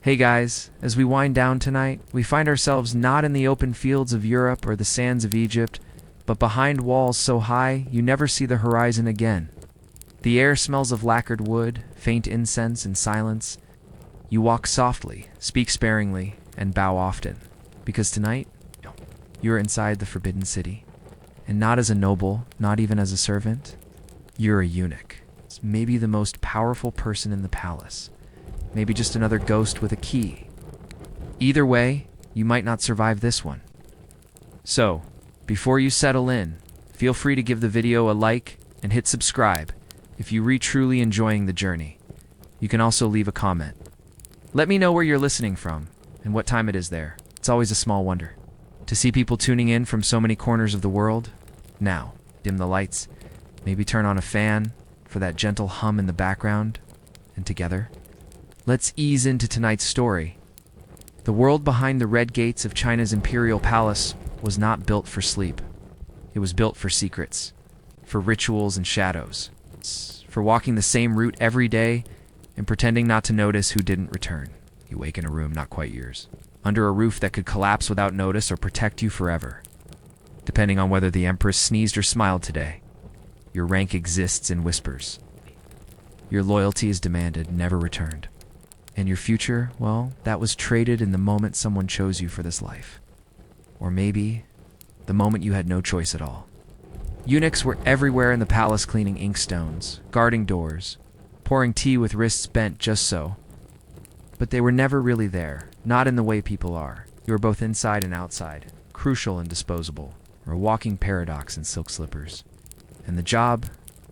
Hey guys, as we wind down tonight, we find ourselves not in the open fields of Europe or the sands of Egypt, but behind walls so high you never see the horizon again. The air smells of lacquered wood, faint incense, and silence. You walk softly, speak sparingly, and bow often, because tonight, you're inside the Forbidden City. And not as a noble, not even as a servant. You're a eunuch. It's maybe the most powerful person in the palace. Maybe just another ghost with a key. Either way, you might not survive this one. So, before you settle in, feel free to give the video a like and hit subscribe if you're truly enjoying the journey. You can also leave a comment. Let me know where you're listening from and what time it is there. It's always a small wonder. To see people tuning in from so many corners of the world, now, dim the lights, maybe turn on a fan for that gentle hum in the background, and together, let's ease into tonight's story. The world behind the red gates of China's Imperial Palace was not built for sleep. It was built for secrets, for rituals and shadows, for walking the same route every day and pretending not to notice who didn't return. You wake in a room not quite yours, under a roof that could collapse without notice or protect you forever. Depending on whether the Empress sneezed or smiled today, your rank exists in whispers. Your loyalty is demanded, never returned. And your future, well, that was traded in the moment someone chose you for this life. Or maybe the moment you had no choice at all. Eunuchs were everywhere in the palace, cleaning inkstones, guarding doors, pouring tea with wrists bent just so. But they were never really there, not in the way people are. You were both inside and outside, crucial and disposable, or a walking paradox in silk slippers. And the job,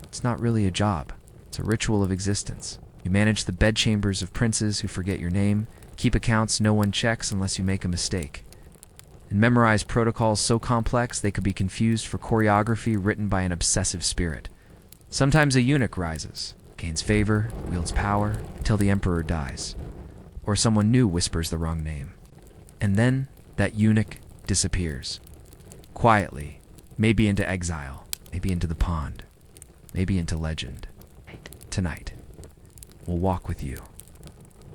it's not really a job. It's a ritual of existence. You manage the bedchambers of princes who forget your name, keep accounts no one checks unless you make a mistake, and memorize protocols so complex they could be confused for choreography written by an obsessive spirit. Sometimes a eunuch rises, gains favor, wields power, until the emperor dies, or someone new whispers the wrong name. And then that eunuch disappears. Quietly, maybe into exile, maybe into the pond, maybe into legend. Tonight, we'll walk with you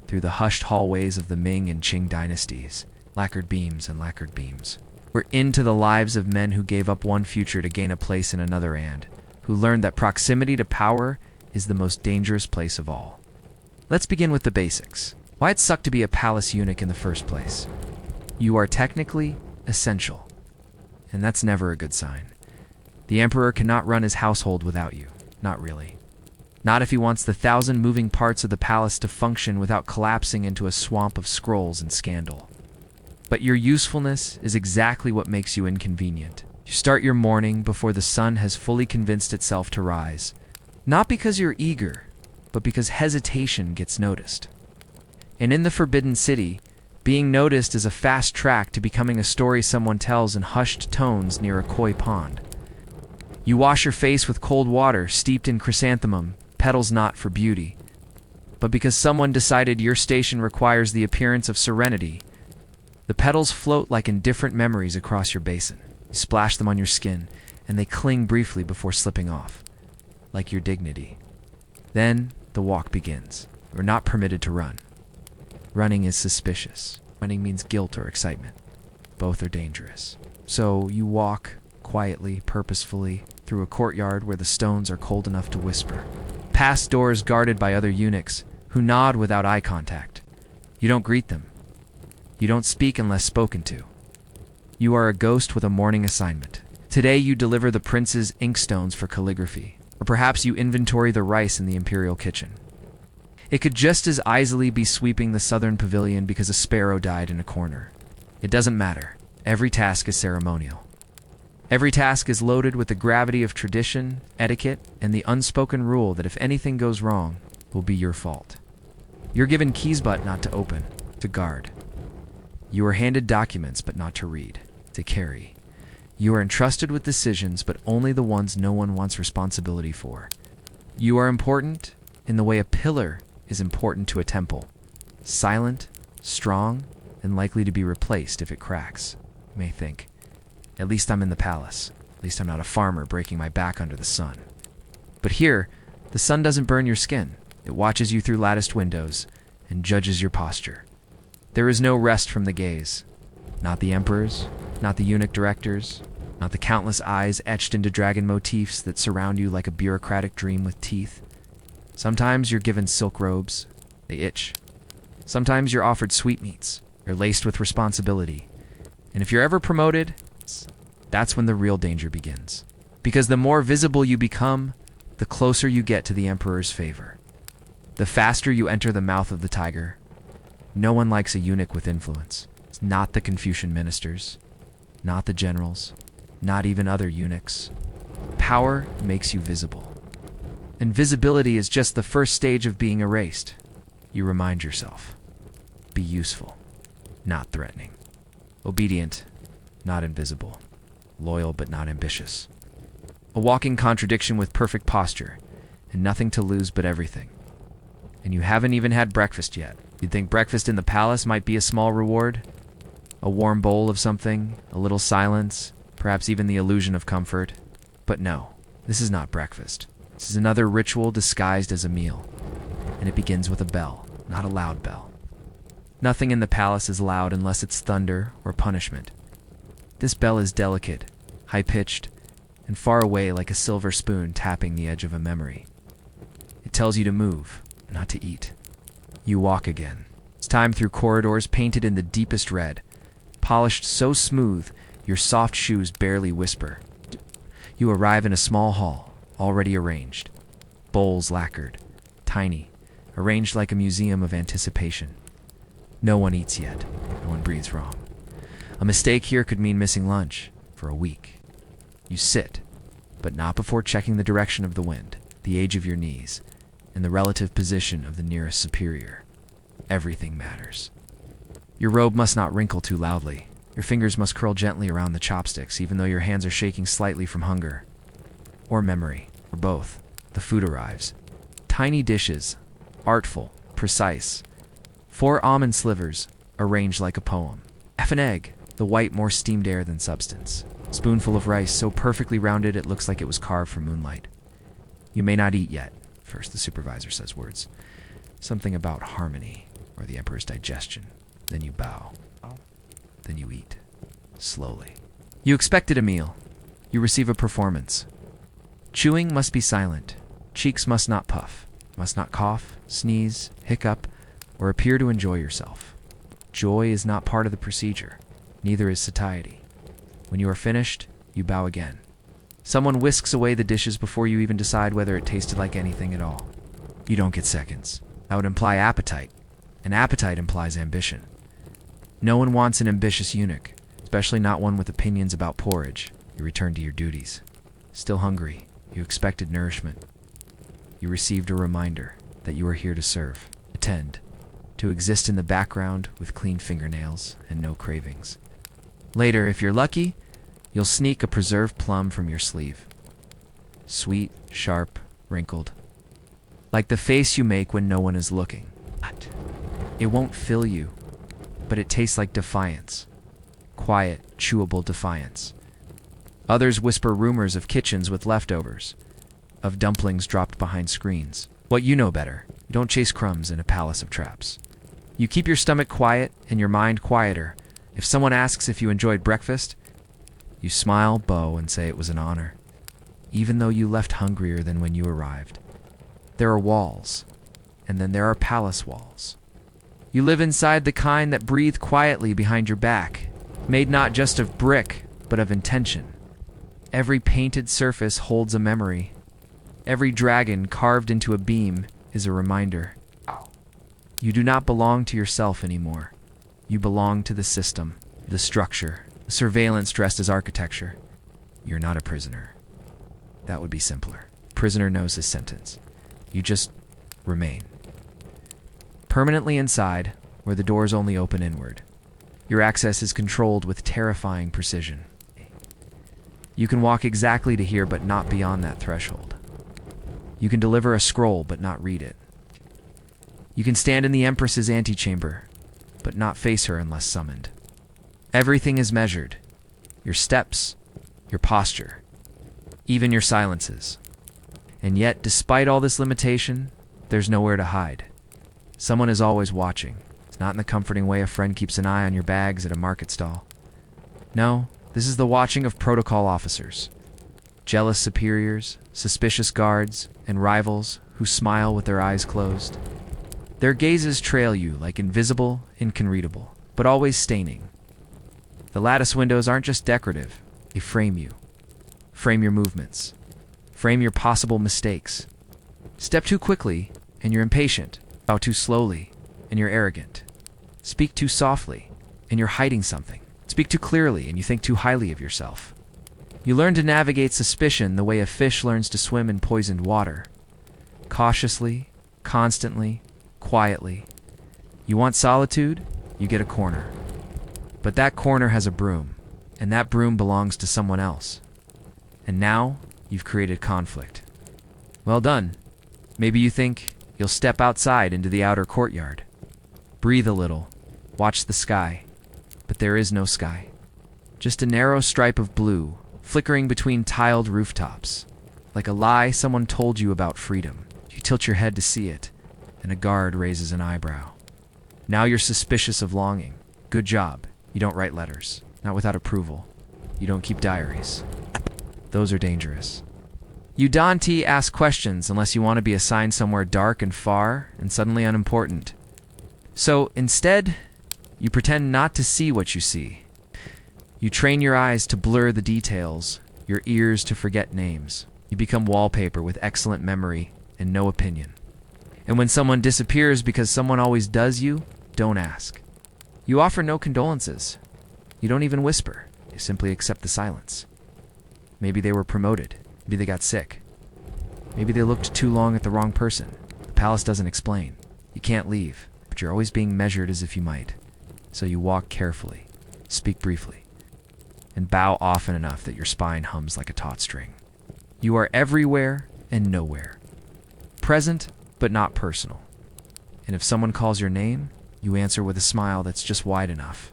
through the hushed hallways of the Ming and Qing dynasties, lacquered beams and lacquered beams. We're into the lives of men who gave up one future to gain a place in another, and who learned that proximity to power is the most dangerous place of all. Let's begin with the basics. Why it sucked to be a palace eunuch in the first place. You are technically essential, and that's never a good sign. The emperor cannot run his household without you. Not really. Not if he wants the 1,000 moving parts of the palace to function without collapsing into a swamp of scrolls and scandal. But your usefulness is exactly what makes you inconvenient. You start your morning before the sun has fully convinced itself to rise. Not because you're eager, but because hesitation gets noticed. And in the Forbidden City, being noticed is a fast track to becoming a story someone tells in hushed tones near a koi pond. You wash your face with cold water steeped in chrysanthemum, petals not for beauty, but because someone decided your station requires the appearance of serenity. The petals float like indifferent memories across your basin. You splash them on your skin, and they cling briefly before slipping off, like your dignity. Then the walk begins. You're not permitted to run. Running is suspicious. Running means guilt or excitement. Both are dangerous. So you walk quietly, purposefully, through a courtyard where the stones are cold enough to whisper. Past doors guarded by other eunuchs who nod without eye contact. You don't greet them. You don't speak unless spoken to. You are a ghost with a morning assignment. Today you deliver the prince's inkstones for calligraphy, or perhaps you inventory the rice in the imperial kitchen. It could just as easily be sweeping the southern pavilion because a sparrow died in a corner. It doesn't matter. Every task is ceremonial. Every task is loaded with the gravity of tradition, etiquette, and the unspoken rule that if anything goes wrong, it will be your fault. You're given keys but not to open, to guard. You are handed documents but not to read, to carry. You are entrusted with decisions but only the ones no one wants responsibility for. You are important in the way a pillar is important to a temple. Silent, strong, and likely to be replaced if it cracks, you may think. At least I'm in the palace. At least I'm not a farmer breaking my back under the sun. But here, the sun doesn't burn your skin. It watches you through latticed windows and judges your posture. There is no rest from the gaze. Not the emperors, not the eunuch directors, not the countless eyes etched into dragon motifs that surround you like a bureaucratic dream with teeth. Sometimes you're given silk robes. They itch. Sometimes you're offered sweetmeats. They're laced with responsibility. And if you're ever promoted, that's when the real danger begins. Because the more visible you become, the closer you get to the emperor's favor. The faster you enter the mouth of the tiger. No one likes a eunuch with influence. It's not the Confucian ministers, not the generals, not even other eunuchs. Power makes you visible. And visibility is just the first stage of being erased. You remind yourself. Be useful, not threatening. Obedient, not invisible. Loyal but not ambitious. A walking contradiction with perfect posture, and nothing to lose but everything. And you haven't even had breakfast yet. You'd think breakfast in the palace might be a small reward? A warm bowl of something, a little silence, perhaps even the illusion of comfort. But no, this is not breakfast. This is another ritual disguised as a meal. And it begins with a bell, not a loud bell. Nothing in the palace is loud unless it's thunder or punishment. This bell is delicate, high-pitched, and far away like a silver spoon tapping the edge of a memory. It tells you to move, not to eat. You walk again. It's time through corridors painted in the deepest red, polished so smooth your soft shoes barely whisper. You arrive in a small hall, already arranged. Bowls lacquered, tiny, arranged like a museum of anticipation. No one eats yet. No one breathes wrong. A mistake here could mean missing lunch for a week. You sit, but not before checking the direction of the wind, the age of your knees, and the relative position of the nearest superior. Everything matters. Your robe must not wrinkle too loudly. Your fingers must curl gently around the chopsticks, even though your hands are shaking slightly from hunger. Or memory, or both. The food arrives. Tiny dishes, artful, precise. 4 almond slivers, arranged like a poem. Half an egg, the white more steamed air than substance. Spoonful of rice so perfectly rounded it looks like it was carved from moonlight. You may not eat yet. First, the supervisor says words. Something about harmony, or the emperor's digestion. Then you bow. Then you eat. Slowly. You expected a meal. You receive a performance. Chewing must be silent. Cheeks must not puff. Must not cough, sneeze, hiccup, or appear to enjoy yourself. Joy is not part of the procedure. Neither is satiety. When you are finished, you bow again. Someone whisks away the dishes before you even decide whether it tasted like anything at all. You don't get seconds. That would imply appetite. And appetite implies ambition. No one wants an ambitious eunuch, especially not one with opinions about porridge. You return to your duties. Still hungry, you expected nourishment. You received a reminder that you are here to serve, attend, to exist in the background with clean fingernails and no cravings. Later, if you're lucky, you'll sneak a preserved plum from your sleeve. Sweet, sharp, wrinkled. Like the face you make when no one is looking. It won't fill you, but it tastes like defiance. Quiet, chewable defiance. Others whisper rumors of kitchens with leftovers, of dumplings dropped behind screens. What you know better. You don't chase crumbs in a palace of traps. You keep your stomach quiet and your mind quieter. If someone asks if you enjoyed breakfast, you smile, bow, and say it was an honor, even though you left hungrier than when you arrived. There are walls, and then there are palace walls. You live inside the kind that breathe quietly behind your back, made not just of brick, but of intention. Every painted surface holds a memory. Every dragon carved into a beam is a reminder. You do not belong to yourself anymore. You belong to the system, the structure, the surveillance dressed as architecture. You're not a prisoner. That would be simpler. Prisoner knows his sentence. You just remain. Permanently inside, where the doors only open inward. Your access is controlled with terrifying precision. You can walk exactly to here but not beyond that threshold. You can deliver a scroll but not read it. You can stand in the Empress's antechamber, but not face her unless summoned. Everything is measured. Your steps, your posture, even your silences. And yet, despite all this limitation, there's nowhere to hide. Someone is always watching, It's not in the comforting way a friend keeps an eye on your bags at a market stall. No, this is the watching of protocol officers. Jealous superiors, suspicious guards, and rivals who smile with their eyes closed. Their gazes trail you like invisible ink and readable, but always staining. The lattice windows aren't just decorative, they frame you. Frame your movements. Frame your possible mistakes. Step too quickly, and you're impatient. Bow too slowly, and you're arrogant. Speak too softly, and you're hiding something. Speak too clearly, and you think too highly of yourself. You learn to navigate suspicion the way a fish learns to swim in poisoned water. Cautiously, constantly, quietly. You want solitude? You get a corner. But that corner has a broom, and that broom belongs to someone else. And now, you've created conflict. Well done. Maybe you think you'll step outside into the outer courtyard. Breathe a little. Watch the sky. But there is no sky. Just a narrow stripe of blue, flickering between tiled rooftops. Like a lie someone told you about freedom. You tilt your head to see it, and a guard raises an eyebrow. Now you're suspicious of longing. Good job. You don't write letters. Not without approval. You don't keep diaries. Those are dangerous. You don't ask questions unless you want to be assigned somewhere dark and far and suddenly unimportant. So instead, you pretend not to see what you see. You train your eyes to blur the details, your ears to forget names. You become wallpaper with excellent memory and no opinion. And when someone disappears because someone always does you, don't ask. You offer no condolences. You don't even whisper. You simply accept the silence. Maybe they were promoted. Maybe they got sick. Maybe they looked too long at the wrong person. The palace doesn't explain. You can't leave, but you're always being measured as if you might. So you walk carefully, speak briefly, and bow often enough that your spine hums like a taut string. You are everywhere and nowhere. Present, but not personal. And if someone calls your name, you answer with a smile that's just wide enough.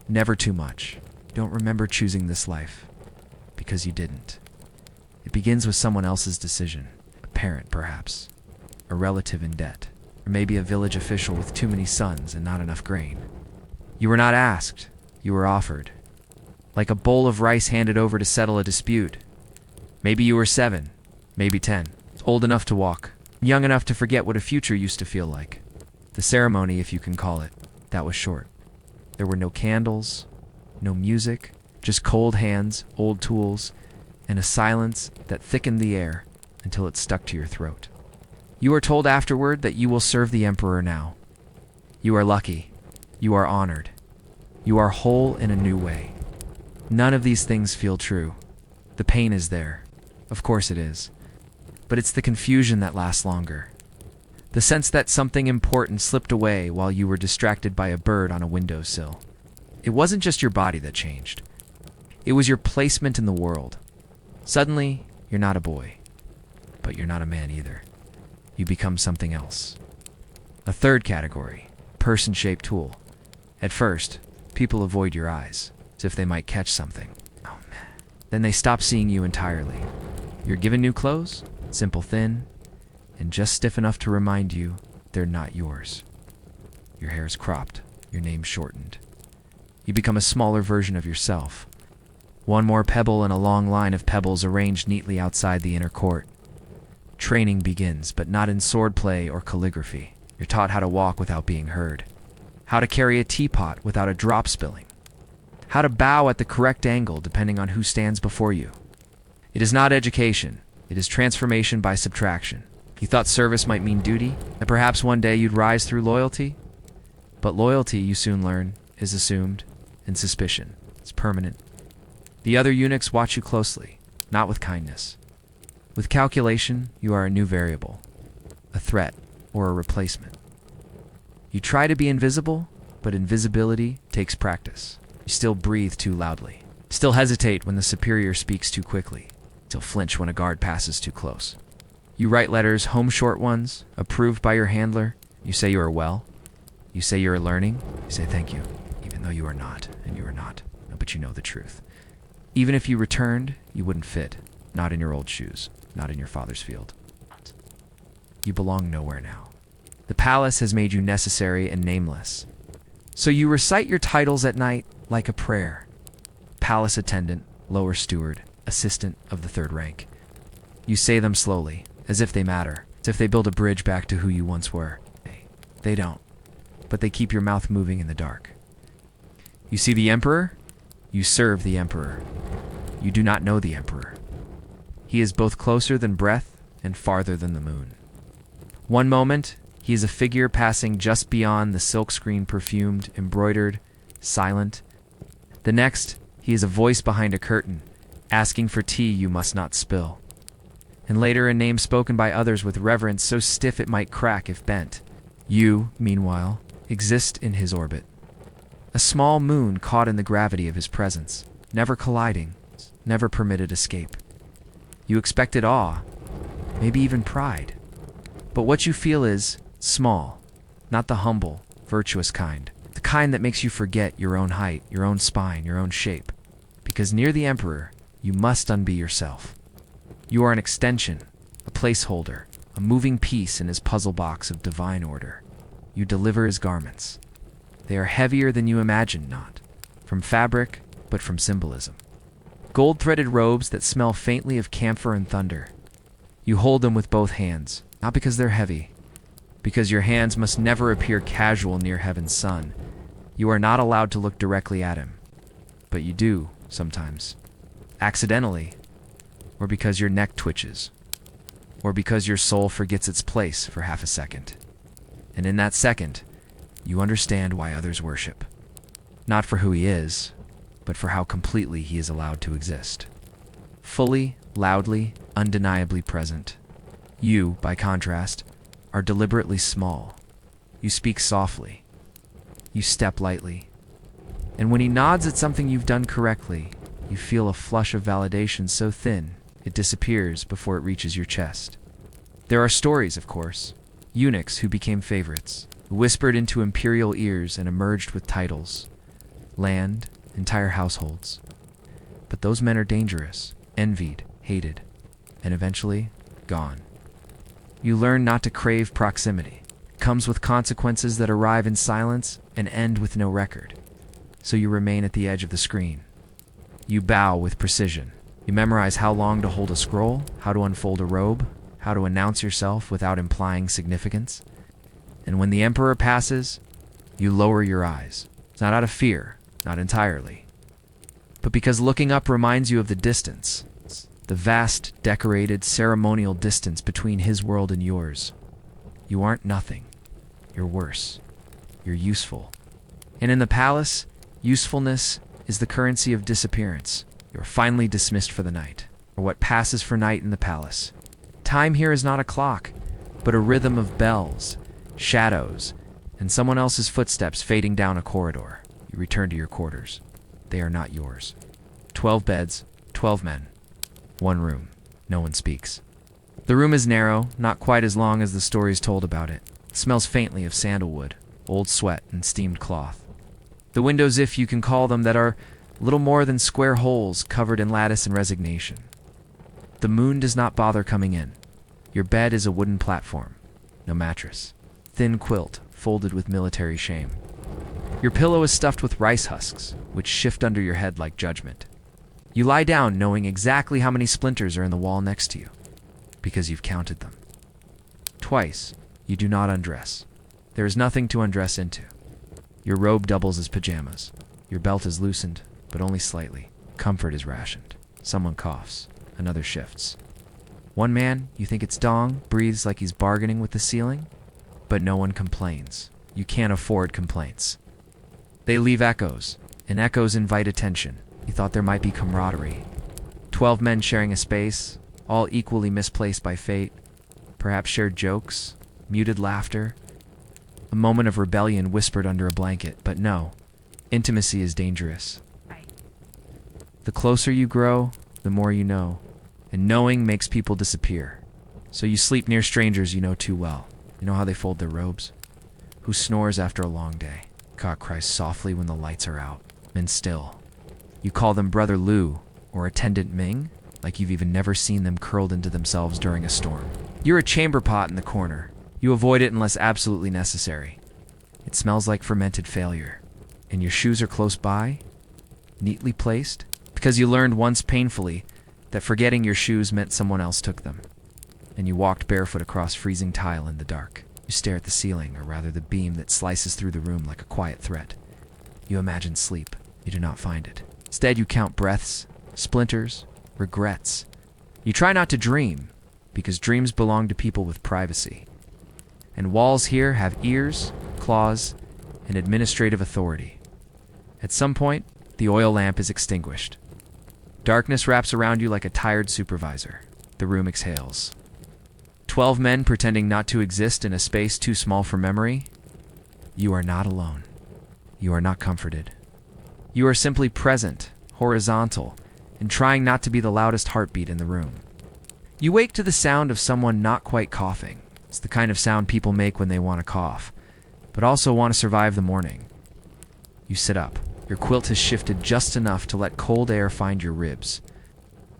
Never too much. Don't remember choosing this life, because you didn't. It begins with someone else's decision. A parent, perhaps. A relative in debt. Or maybe a village official with too many sons and not enough grain. You were not asked. You were offered. Like a bowl of rice handed over to settle a dispute. Maybe you were 7. Maybe 10. Old enough to walk. Young enough to forget what a future used to feel like. The ceremony, if you can call it, that was short. There were no candles, no music, just cold hands, old tools, and a silence that thickened the air until it stuck to your throat. You are told afterward that you will serve the emperor now. You are lucky. You are honored. You are whole in a new way. None of these things feel true. The pain is there. Of course it is. But it's the confusion that lasts longer. The sense that something important slipped away while you were distracted by a bird on a windowsill. It wasn't just your body that changed. It was your placement in the world. Suddenly, you're not a boy. But you're not a man either. You become something else. A third category, person-shaped tool. At first, people avoid your eyes, as if they might catch something. Oh man. Then they stop seeing you entirely. You're given new clothes, simple thin, and just stiff enough to remind you they're not yours. Your hair is cropped, your name shortened. You become a smaller version of yourself. One more pebble in a long line of pebbles arranged neatly outside the inner court. Training begins, but not in swordplay or calligraphy. You're taught how to walk without being heard. How to carry a teapot without a drop spilling. How to bow at the correct angle depending on who stands before you. It is not education. It is transformation by subtraction. You thought service might mean duty, and perhaps one day you'd rise through loyalty? But loyalty, you soon learn, is assumed, and suspicion. It's permanent. The other eunuchs watch you closely, not with kindness. With calculation, you are a new variable, a threat, or a replacement. You try to be invisible, but invisibility takes practice. You still breathe too loudly, still hesitate when the superior speaks too quickly, still flinch when a guard passes too close. You write letters, home short ones, approved by your handler. You say you are well. You say you are learning. You say thank you, even though you are not, and you are not. No, but you know the truth. Even if you returned, you wouldn't fit. Not in your old shoes, not in your father's field. You belong nowhere now. The palace has made you necessary and nameless. So you recite your titles at night like a prayer. Palace attendant, lower steward, assistant of the third rank. You say them slowly, as if they matter, as if they build a bridge back to who you once were. They don't, but they keep your mouth moving in the dark. You see the emperor? You serve the emperor. You do not know the emperor. He is both closer than breath and farther than the moon. One moment, he is a figure passing just beyond the silkscreen, perfumed, embroidered, silent. The next, he is a voice behind a curtain, asking for tea you must not spill. And later, a name spoken by others with reverence so stiff it might crack if bent. You, meanwhile, exist in his orbit. A small moon caught in the gravity of his presence, never colliding, never permitted escape. You expected awe, maybe even pride. But what you feel is small, not the humble, virtuous kind. The kind that makes you forget your own height, your own spine, your own shape. Because near the emperor, you must unbe yourself. You are an extension, a placeholder, a moving piece in his puzzle box of divine order. You deliver his garments. They are heavier than you imagined, not from fabric, but from symbolism. Gold-threaded robes that smell faintly of camphor and thunder. You hold them with both hands, not because they're heavy, because your hands must never appear casual near heaven's sun. You are not allowed to look directly at him, but you do, sometimes. Accidentally, or because your neck twitches, or because your soul forgets its place for half a second. And in that second, you understand why others worship. Not for who he is, but for how completely he is allowed to exist. Fully, loudly, undeniably present. You, by contrast, are deliberately small. You speak softly. You step lightly. And when he nods at something you've done correctly, you feel a flush of validation so thin, it disappears before it reaches your chest. There are stories, of course. Eunuchs who became favorites, who whispered into imperial ears and emerged with titles, land, entire households. But those men are dangerous, envied, hated, and eventually gone. You learn not to crave proximity. It comes with consequences that arrive in silence and end with no record. So you remain at the edge of the screen. You bow with precision. You memorize how long to hold a scroll, how to unfold a robe, how to announce yourself without implying significance. And when the emperor passes, you lower your eyes. It's not out of fear, not entirely, but because looking up reminds you of the distance, the vast, decorated, ceremonial distance between his world and yours. You aren't nothing. You're worse. You're useful. And in the palace, usefulness is the currency of disappearance. You're finally dismissed for the night, or what passes for night in the palace. Time here is not a clock, but a rhythm of bells, shadows, and someone else's footsteps fading down a corridor. You return to your quarters. They are not yours. 12 beds, 12 men. One room. No one speaks. The room is narrow, not quite as long as the stories told about it. It smells faintly of sandalwood, old sweat, and steamed cloth. The windows, if you can call them, that are little more than square holes covered in lattice and resignation. The moon does not bother coming in. Your bed is a wooden platform. No mattress. Thin quilt, folded with military shame. Your pillow is stuffed with rice husks, which shift under your head like judgment. You lie down knowing exactly how many splinters are in the wall next to you, because you've counted them. Twice, you do not undress. There is nothing to undress into. Your robe doubles as pajamas. Your belt is loosened, but only slightly. Comfort is rationed. Someone coughs. Another shifts. One man, you think it's Dong, breathes like he's bargaining with the ceiling, but no one complains. You can't afford complaints. They leave echoes, and echoes invite attention. You thought there might be camaraderie. 12 men sharing a space, all equally misplaced by fate. Perhaps shared jokes, muted laughter, a moment of rebellion whispered under a blanket, but no. Intimacy is dangerous. The closer you grow, the more you know, and knowing makes people disappear. So you sleep near strangers you know too well. You know how they fold their robes? Who snores after a long day? Cock cries softly when the lights are out, and still. You call them Brother Lu or Attendant Ming, like you've even never seen them curled into themselves during a storm. You're a chamber pot in the corner, You avoid it unless absolutely necessary. It smells like fermented failure. And your shoes are close by, neatly placed, because you learned once painfully that forgetting your shoes meant someone else took them. And you walked barefoot across freezing tile in the dark. You stare at the ceiling, or rather the beam that slices through the room like a quiet threat. You imagine sleep. You do not find it. Instead, you count breaths, splinters, regrets. You try not to dream, because dreams belong to people with privacy. And walls here have ears, claws, and administrative authority. At some point, the oil lamp is extinguished. Darkness wraps around you like a tired supervisor. The room exhales. 12 men pretending not to exist in a space too small for memory. You are not alone. You are not comforted. You are simply present, horizontal, and trying not to be the loudest heartbeat in the room. You wake to the sound of someone not quite coughing. It's the kind of sound people make when they want to cough, but also want to survive the morning. You sit up. Your quilt has shifted just enough to let cold air find your ribs.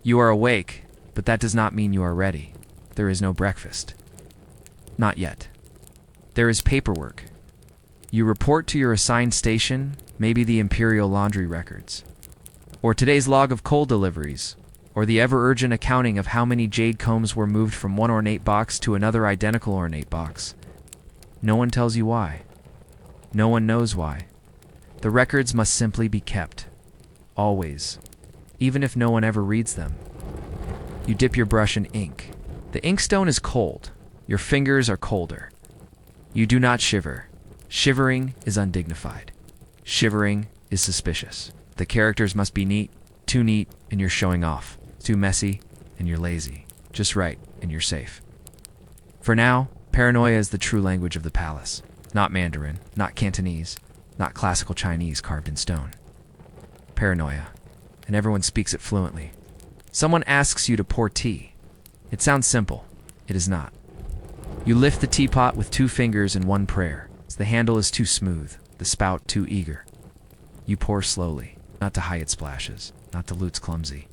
You are awake, but that does not mean you are ready. There is no breakfast. Not yet. There is paperwork. You report to your assigned station, maybe the Imperial laundry records, or today's log of coal deliveries, or the ever-urgent accounting of how many jade combs were moved from one ornate box to another identical ornate box. No one tells you why. No one knows why. The records must simply be kept. Always. Even if no one ever reads them. You dip your brush in ink. The inkstone is cold. Your fingers are colder. You do not shiver. Shivering is undignified. Shivering is suspicious. The characters must be neat, too neat, and you're showing off. Too messy, and you're lazy. Just right, and you're safe. For now, paranoia is the true language of the palace. Not Mandarin, not Cantonese, not classical Chinese carved in stone. Paranoia. And everyone speaks it fluently. Someone asks you to pour tea. It sounds simple. It is not. You lift the teapot with 2 fingers in one prayer. The handle is too smooth, the spout too eager. You pour slowly, not to hide its splashes, not to loot's clumsy.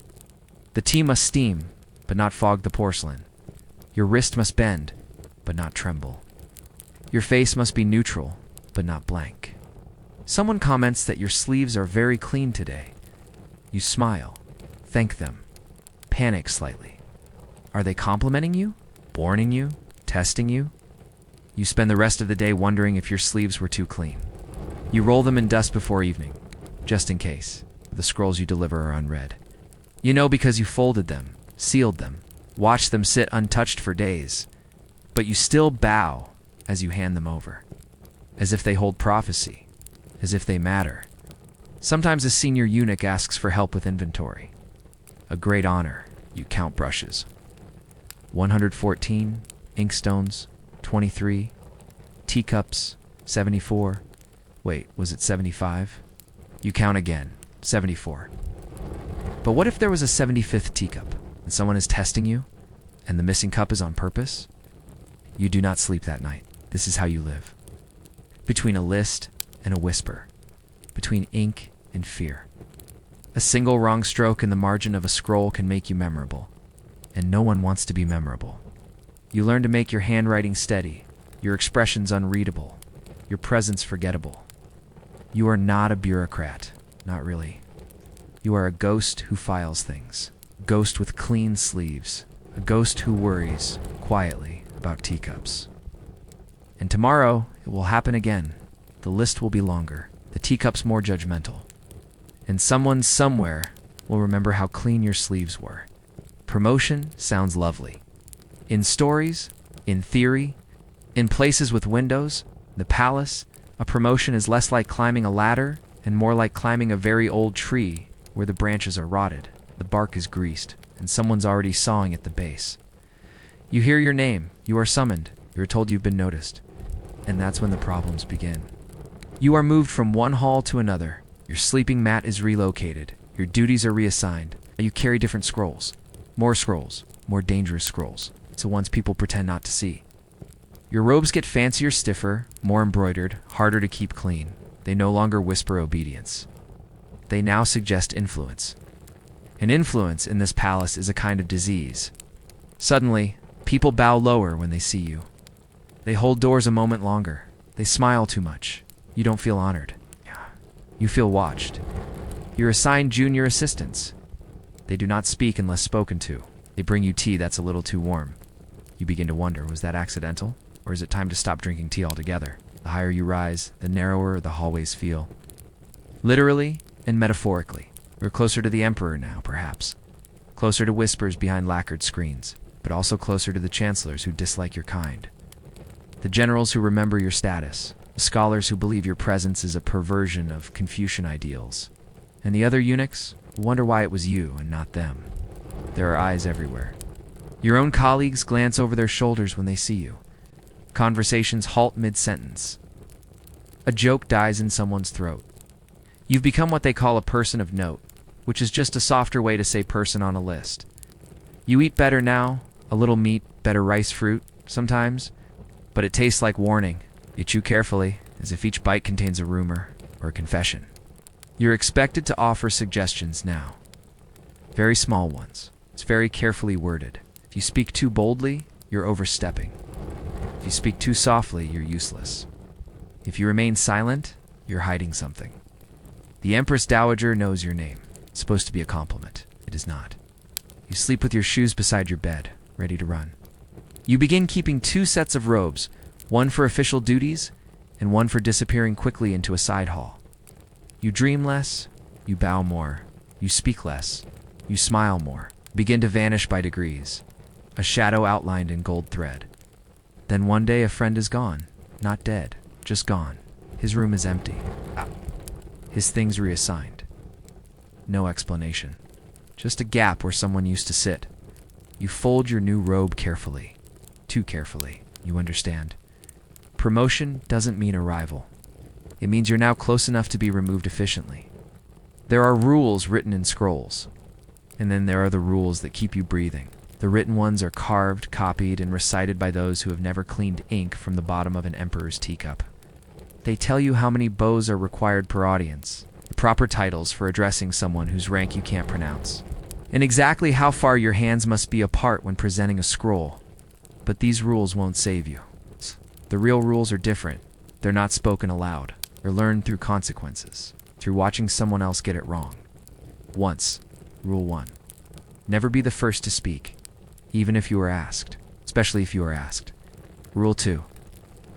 The tea must steam, but not fog the porcelain. Your wrist must bend, but not tremble. Your face must be neutral, but not blank. Someone comments that your sleeves are very clean today. You smile, thank them, panic slightly. Are they complimenting you? Warning you? Testing you? You spend the rest of the day wondering if your sleeves were too clean. You roll them in dust before evening, just in case. The scrolls you deliver are unread. You know because you folded them, sealed them, watched them sit untouched for days. But you still bow as you hand them over. As if they hold prophecy. As if they matter. Sometimes a senior eunuch asks for help with inventory. A great honor. You count brushes. 114 inkstones, 23 teacups, 74. Wait, was it 75? You count again. 74. But what if there was a 75th teacup, and someone is testing you, and the missing cup is on purpose? You do not sleep that night. This is how you live. Between a list and a whisper. Between ink and fear. A single wrong stroke in the margin of a scroll can make you memorable. And no one wants to be memorable. You learn to make your handwriting steady, your expressions unreadable, your presence forgettable. You are not a bureaucrat. Not really. You are a ghost who files things. A ghost with clean sleeves. A ghost who worries, quietly, about teacups. And tomorrow, it will happen again. The list will be longer. The teacups more judgmental. And someone somewhere will remember how clean your sleeves were. Promotion sounds lovely. In stories, in theory, in places with windows, the palace, a promotion is less like climbing a ladder and more like climbing a very old tree where the branches are rotted, the bark is greased, and someone's already sawing at the base. You hear your name, you are summoned, you are told you've been noticed, and that's when the problems begin. You are moved from one hall to another, your sleeping mat is relocated, your duties are reassigned, you carry different scrolls, more dangerous scrolls, so ones people pretend not to see. Your robes get fancier, stiffer, more embroidered, harder to keep clean. They no longer whisper obedience. They now suggest influence. And influence in this palace is a kind of disease. Suddenly, people bow lower when they see you. They hold doors a moment longer. They smile too much. You don't feel honored. You feel watched. You're assigned junior assistants. They do not speak unless spoken to. They bring you tea that's a little too warm. You begin to wonder, was that accidental? Or is it time to stop drinking tea altogether? The higher you rise, the narrower the hallways feel. Literally and metaphorically. We're closer to the Emperor now, perhaps. Closer to whispers behind lacquered screens, but also closer to the chancellors who dislike your kind. The generals who remember your status. The scholars who believe your presence is a perversion of Confucian ideals. And the other eunuchs who wonder why it was you and not them. There are eyes everywhere. Your own colleagues glance over their shoulders when they see you. Conversations halt mid-sentence. A joke dies in someone's throat. You've become what they call a person of note, which is just a softer way to say person on a list. You eat better now, a little meat, better rice fruit, sometimes, but it tastes like warning. You chew carefully, as if each bite contains a rumor or a confession. You're expected to offer suggestions now. Very small ones. It's very carefully worded. If you speak too boldly, you're overstepping. If you speak too softly, you're useless. If you remain silent, you're hiding something. The Empress Dowager knows your name. It's supposed to be a compliment. It is not. You sleep with your shoes beside your bed, ready to run. You begin keeping 2 sets of robes, one for official duties and one for disappearing quickly into a side hall. You dream less, you bow more, you speak less, you smile more, begin to vanish by degrees, a shadow outlined in gold thread. Then one day a friend is gone, not dead, just gone. His room is empty. His things reassigned. No explanation. Just a gap where someone used to sit. You fold your new robe carefully. Too carefully, you understand. Promotion doesn't mean arrival. It means you're now close enough to be removed efficiently. There are rules written in scrolls. And then there are the rules that keep you breathing. The written ones are carved, copied, and recited by those who have never cleaned ink from the bottom of an emperor's teacup. They tell you how many bows are required per audience, the proper titles for addressing someone whose rank you can't pronounce, and exactly how far your hands must be apart when presenting a scroll. But these rules won't save you. The real rules are different. They're not spoken aloud. They're learned through consequences, through watching someone else get it wrong. Once, Rule 1. Never be the first to speak, even if you are asked, especially if you are asked. Rule 2.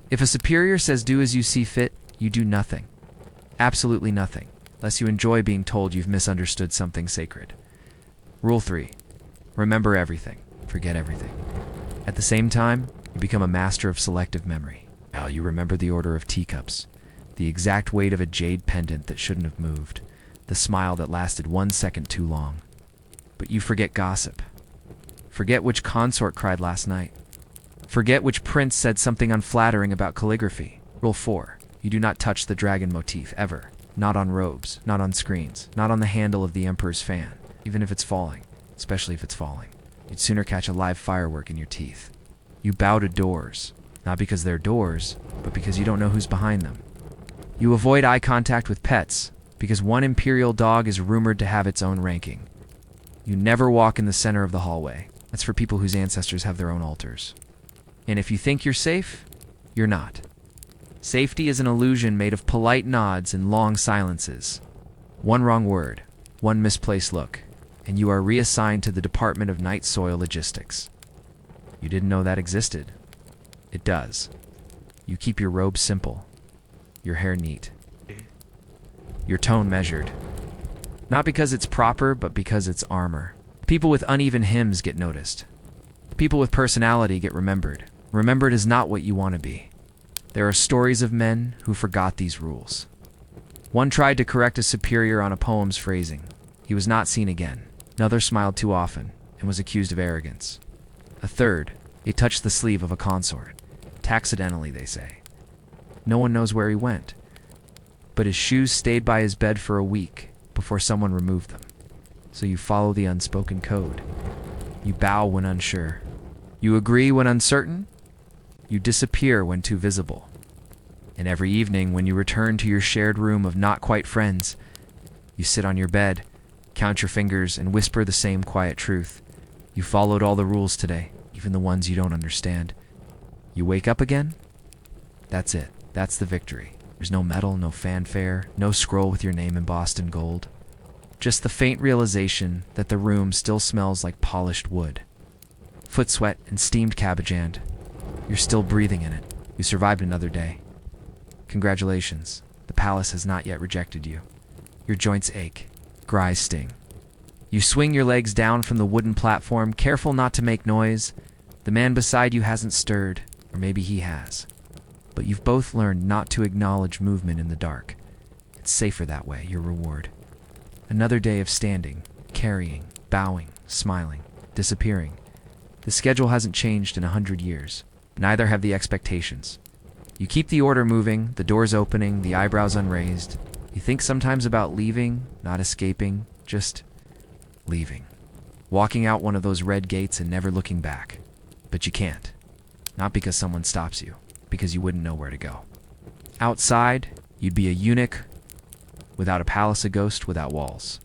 If a superior says do as you see fit, you do nothing. Absolutely nothing, unless you enjoy being told you've misunderstood something sacred. Rule 3. Remember everything, forget everything. At the same time, you become a master of selective memory. Now you remember the order of teacups, the exact weight of a jade pendant that shouldn't have moved, the smile that lasted 1 second too long. But you forget gossip. Forget which consort cried last night. Forget which prince said something unflattering about calligraphy. Rule 4. You do not touch the dragon motif, ever. Not on robes, not on screens, not on the handle of the emperor's fan, even if it's falling, especially if it's falling. You'd sooner catch a live firework in your teeth. You bow to doors, not because they're doors, but because you don't know who's behind them. You avoid eye contact with pets, because one imperial dog is rumored to have its own ranking. You never walk in the center of the hallway. That's for people whose ancestors have their own altars. And if you think you're safe, you're not. Safety is an illusion made of polite nods and long silences. One wrong word, one misplaced look, and you are reassigned to the Department of Night Soil Logistics. You didn't know that existed. It does. You keep your robe simple, your hair neat, your tone measured. Not because it's proper, but because it's armor. People with uneven hymns get noticed. People with personality get remembered. Remembered is not what you want to be. There are stories of men who forgot these rules. One tried to correct a superior on a poem's phrasing. He was not seen again. Another smiled too often and was accused of arrogance. A third, he touched the sleeve of a consort. Accidentally, they say. No one knows where he went. But his shoes stayed by his bed for a week before someone removed them. So you follow the unspoken code. You bow when unsure. You agree when uncertain. You disappear when too visible. And every evening when you return to your shared room of not quite friends, you sit on your bed, count your fingers, and whisper the same quiet truth. You followed all the rules today, even the ones you don't understand. You wake up again? That's it. That's the victory. There's no medal, no fanfare, no scroll with your name embossed in gold. Just the faint realization that the room still smells like polished wood. Foot sweat and steamed cabbage and you're still breathing in it. You survived another day. Congratulations. The palace has not yet rejected you. Your joints ache. Eyes sting. You swing your legs down from the wooden platform, careful not to make noise. The man beside you hasn't stirred, or maybe he has. But you've both learned not to acknowledge movement in the dark. It's safer that way, your reward. Another day of standing, carrying, bowing, smiling, disappearing. The schedule hasn't changed in 100 years. Neither have the expectations. You keep the order moving, the doors opening, the eyebrows unraised. You think sometimes about leaving, not escaping, just leaving. Walking out one of those red gates and never looking back. But you can't. Not because someone stops you, because you wouldn't know where to go. Outside, you'd be a eunuch without a palace, a ghost without walls.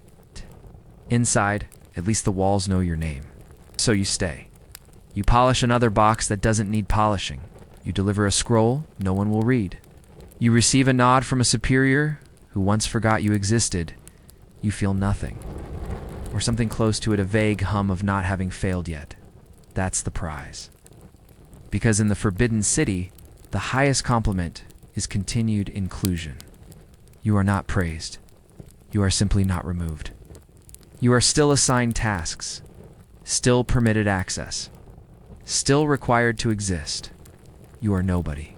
Inside, at least the walls know your name. So you stay. You polish another box that doesn't need polishing. You deliver a scroll no one will read. You receive a nod from a superior who once forgot you existed. You feel nothing. Or something close to it, a vague hum of not having failed yet. That's the prize. Because in the Forbidden City, the highest compliment is continued inclusion. You are not praised. You are simply not removed. You are still assigned tasks, still permitted access, still required to exist. You are nobody.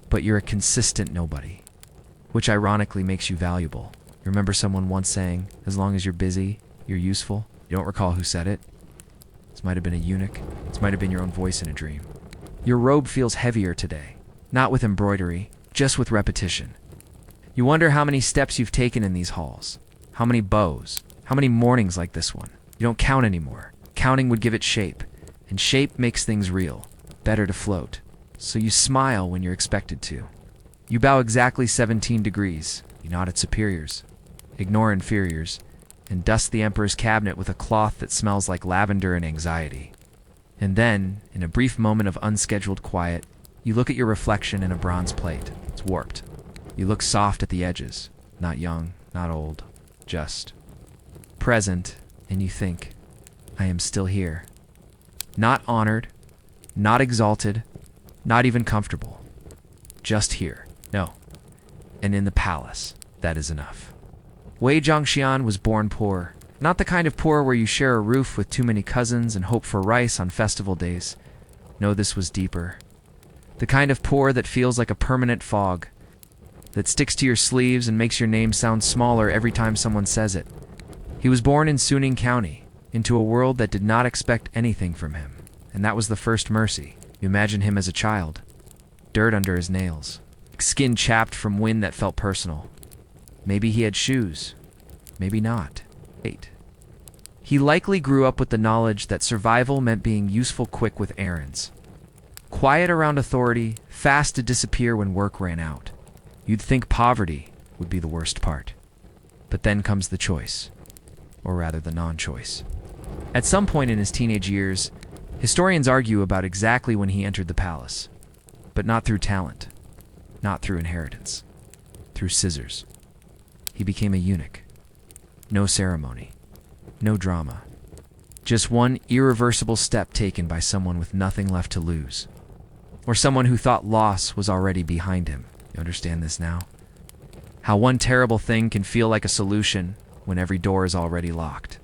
But you're a consistent nobody, which ironically makes you valuable. You remember someone once saying, as long as you're busy, you're useful? You don't recall who said it? This might have been a eunuch. This might have been your own voice in a dream. Your robe feels heavier today, not with embroidery, just with repetition. You wonder how many steps you've taken in these halls, how many bows, how many mornings like this one. You don't count anymore. Counting would give it shape, and shape makes things real, better to float. So you smile when you're expected to. You bow exactly 17 degrees. You nod at superiors, ignore inferiors, and dust the emperor's cabinet with a cloth that smells like lavender and anxiety. And then, in a brief moment of unscheduled quiet, you look at your reflection in a bronze plate. It's warped. You look soft at the edges, not young, not old, just present, and you think, I am still here. Not honored, not exalted, not even comfortable. Just here. No. And in the palace, that is enough. Wei Zhongxian was born poor. Not the kind of poor where you share a roof with too many cousins and hope for rice on festival days. No, this was deeper. The kind of poor that feels like a permanent fog, that sticks to your sleeves and makes your name sound smaller every time someone says it. He was born in Suning County, into a world that did not expect anything from him. And that was the first mercy. You imagine him as a child. Dirt under his nails. Skin chapped from wind that felt personal. Maybe he had shoes. Maybe not. 8. He likely grew up with the knowledge that survival meant being useful quick with errands. Quiet around authority, fast to disappear when work ran out. You'd think poverty would be the worst part. But then comes the choice. Or rather, the non-choice. At some point in his teenage years, historians argue about exactly when he entered the palace. But not through talent. Not through inheritance. Through scissors. He became a eunuch. No ceremony. No drama. Just one irreversible step taken by someone with nothing left to lose. Or someone who thought loss was already behind him. You understand this now? How one terrible thing can feel like a solution when every door is already locked.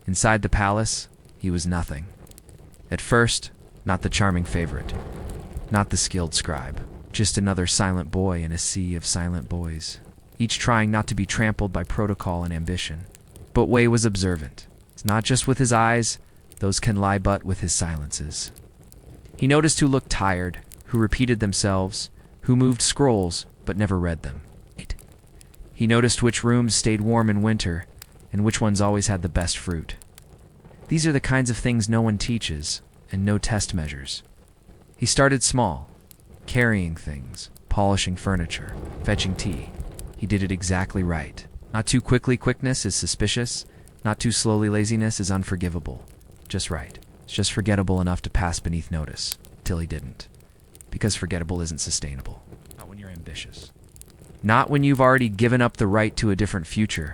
Inside the palace, he was nothing. At first, not the charming favorite. Not the skilled scribe. Just another silent boy in a sea of silent boys. Each trying not to be trampled by protocol and ambition. But Wei was observant. It's not just with his eyes, those can lie but with his silences. He noticed who looked tired, who repeated themselves, who moved scrolls but never read them. He noticed which rooms stayed warm in winter, and which ones always had the best fruit. These are the kinds of things no one teaches, and no test measures. He started small, carrying things, polishing furniture, fetching tea. He did it exactly right. Not too quickly quickness is suspicious, not too slowly laziness is unforgivable. Just right. It's just forgettable enough to pass beneath notice. till he didn't. Because forgettable isn't sustainable. Not when you're ambitious. Not when you've already given up the right to a different future.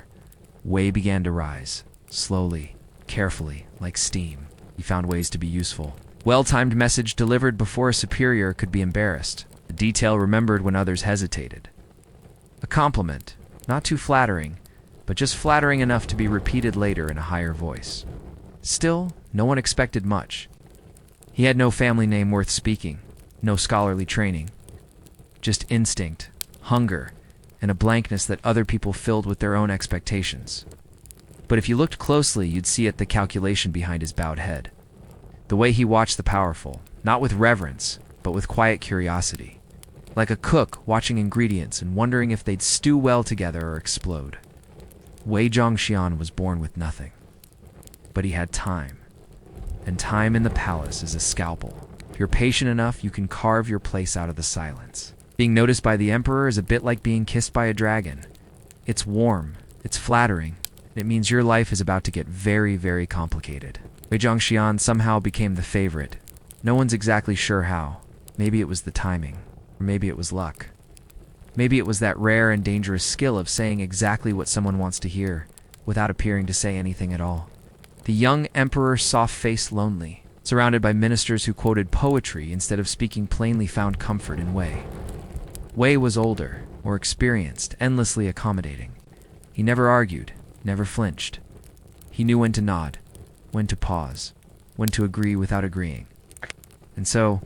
Wei began to rise. Slowly, carefully, like steam. He found ways to be useful. Well-timed message delivered before a superior could be embarrassed. A detail remembered when others hesitated. A compliment, not too flattering, but just flattering enough to be repeated later in a higher voice. Still, no one expected much. He had no family name worth speaking, no scholarly training. Just instinct, hunger, and a blankness that other people filled with their own expectations. But if you looked closely, you'd see the calculation behind his bowed head. The way he watched the powerful, not with reverence, but with quiet curiosity. Like a cook watching ingredients and wondering if they'd stew well together or explode. Wei Zhongxian was born with nothing. But he had time. And time in the palace is a scalpel. If you're patient enough, you can carve your place out of the silence. Being noticed by the emperor is a bit like being kissed by a dragon. It's warm, it's flattering, and it means your life is about to get very, very complicated. Wei Zhongxian somehow became the favorite. No one's exactly sure how. Maybe it was the timing, or maybe it was luck. Maybe it was that rare and dangerous skill of saying exactly what someone wants to hear, without appearing to say anything at all. The young emperor, soft-faced, lonely, surrounded by ministers who quoted poetry instead of speaking plainly, found comfort in Wei. Wei was older, more experienced, endlessly accommodating. He never argued, never flinched. He knew when to nod, when to pause, when to agree without agreeing. And so,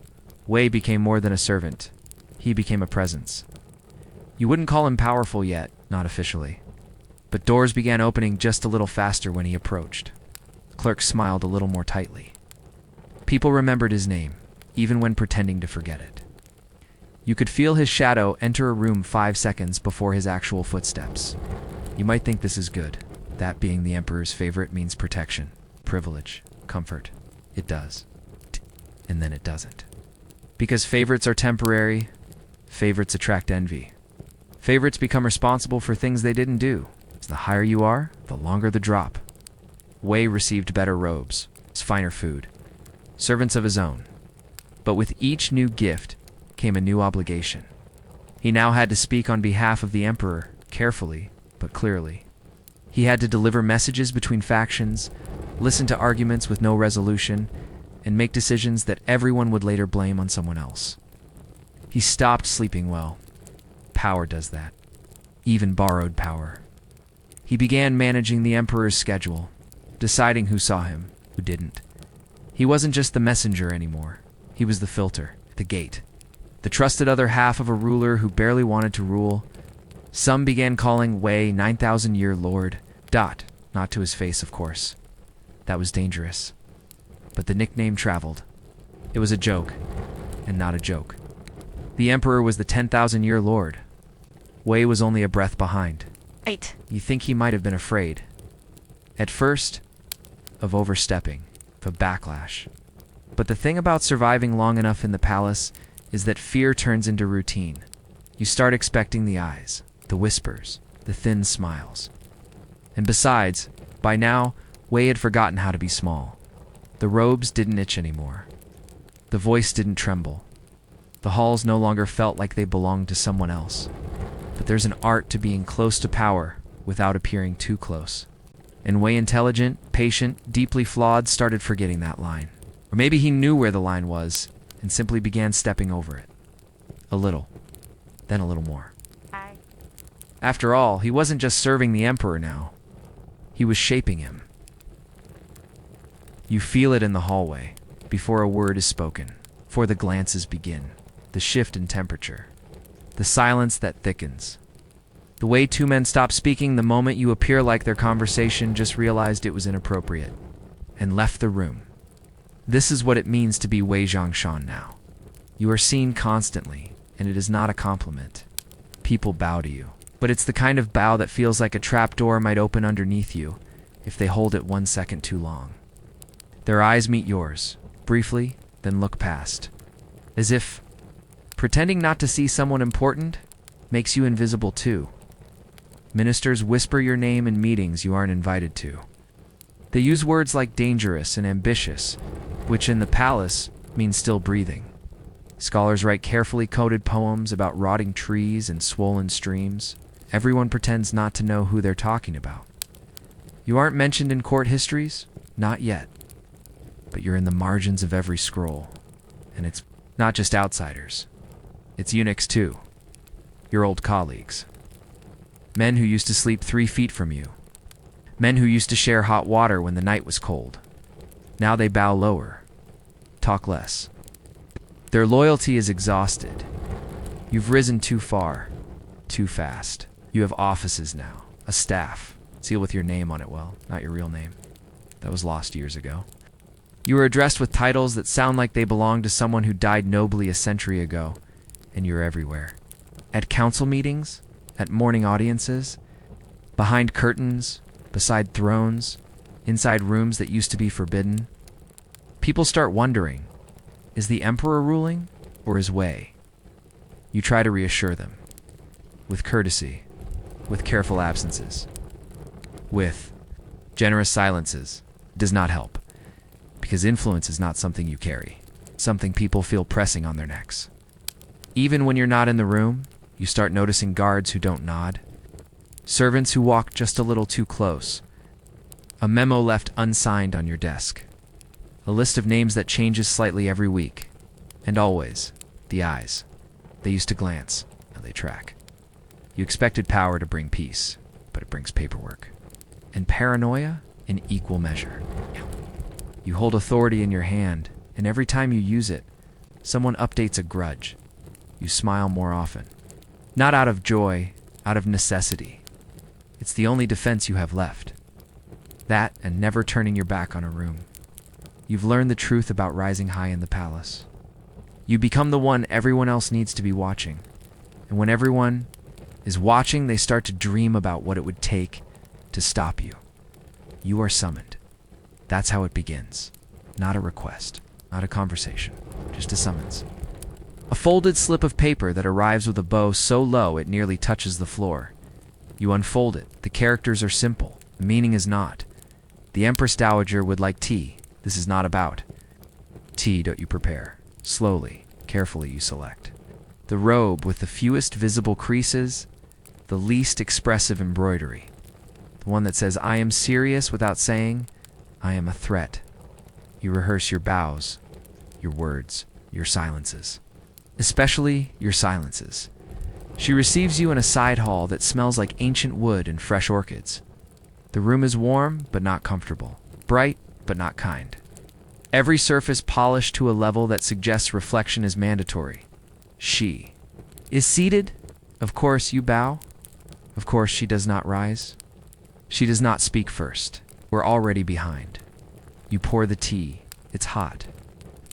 Wei became more than a servant. He became a presence. You wouldn't call him powerful yet, not officially. But doors began opening just a little faster when he approached. Clerks smiled a little more tightly. People remembered his name, even when pretending to forget it. You could feel his shadow enter a room 5 seconds before his actual footsteps. You might think this is good. That being the emperor's favorite means protection, privilege, comfort. It does. And then it doesn't. Because favorites are temporary, favorites attract envy. Favorites become responsible for things they didn't do. As the higher you are, the longer the drop. Wei received better robes, finer food, servants of his own. But with each new gift came a new obligation. He now had to speak on behalf of the emperor, carefully, but clearly. He had to deliver messages between factions, listen to arguments with no resolution, and make decisions that everyone would later blame on someone else. He stopped sleeping well. Power does that. Even borrowed power. He began managing the emperor's schedule, deciding who saw him, who didn't. He wasn't just the messenger anymore. He was the filter, the gate. The trusted other half of a ruler who barely wanted to rule. Some began calling Wei 9,000-year lord. Not to his face, of course. That was dangerous. But the nickname traveled. It was a joke, and not a joke. The emperor was the 10,000-year lord. Wei was only a breath behind. 8. You think he might have been afraid. At first, of overstepping, of a backlash. But the thing about surviving long enough in the palace is that fear turns into routine. You start expecting the eyes, the whispers, the thin smiles. And besides, by now, Wei had forgotten how to be small. The robes didn't itch anymore. The voice didn't tremble. The halls no longer felt like they belonged to someone else. But there's an art to being close to power without appearing too close. And Wei, intelligent, patient, deeply flawed, started forgetting that line. Or maybe he knew where the line was and simply began stepping over it. A little, then a little more. After all, he wasn't just serving the emperor now. He was shaping him. You feel it in the hallway, before a word is spoken, before the glances begin, the shift in temperature, the silence that thickens. The way two men stop speaking the moment you appear like their conversation just realized it was inappropriate, and left the room. This is what it means to be Wei Zhongxian now. You are seen constantly, and it is not a compliment. People bow to you, but it's the kind of bow that feels like a trapdoor might open underneath you if they hold it 1 second too long. Their eyes meet yours, briefly, then look past. As if pretending not to see someone important makes you invisible too. Ministers whisper your name in meetings you aren't invited to. They use words like dangerous and ambitious, which in the palace means still breathing. Scholars write carefully coded poems about rotting trees and swollen streams. Everyone pretends not to know who they're talking about. You aren't mentioned in court histories? Not yet. But you're in the margins of every scroll. And it's not just outsiders. It's eunuchs too. Your old colleagues. Men who used to sleep 3 feet from you. Men who used to share hot water when the night was cold. Now they bow lower. Talk less. Their loyalty is exhausted. You've risen too far. Too fast. You have offices now. A staff. Seal with your name on it, well, not your real name. That was lost years ago. You are addressed with titles that sound like they belong to someone who died nobly a century ago, and you're everywhere. At council meetings, at morning audiences, behind curtains, beside thrones, inside rooms that used to be forbidden. People start wondering, is the emperor ruling, or is Wei? You try to reassure them. With courtesy, with careful absences, with generous silences. Does not help, because influence is not something you carry, something people feel pressing on their necks. Even when you're not in the room, you start noticing guards who don't nod, servants who walk just a little too close, a memo left unsigned on your desk, a list of names that changes slightly every week, and always, the eyes. They used to glance, now they track. You expected power to bring peace, but it brings paperwork. And paranoia in equal measure. You hold authority in your hand, and every time you use it, someone updates a grudge. You smile more often. Not out of joy, out of necessity. It's the only defense you have left. That and never turning your back on a room. You've learned the truth about rising high in the palace. You become the one everyone else needs to be watching. And when everyone is watching, they start to dream about what it would take to stop you. You are summoned. That's how it begins. Not a request, not a conversation, just a summons. A folded slip of paper that arrives with a bow so low it nearly touches the floor. You unfold it. The characters are simple. The meaning is not. The Empress Dowager would like tea. This is not about. Tea don't you prepare. Slowly, carefully you select. The robe with the fewest visible creases, the least expressive embroidery. The one that says, I am serious without saying, I am a threat. You rehearse your bows, your words, your silences. Especially your silences. She receives you in a side hall that smells like ancient wood and fresh orchids. The room is warm, but not comfortable. Bright, but not kind. Every surface polished to a level that suggests reflection is mandatory. She is seated. Of course, you bow. Of course, she does not rise. She does not speak first. We're already behind. You pour the tea. It's hot.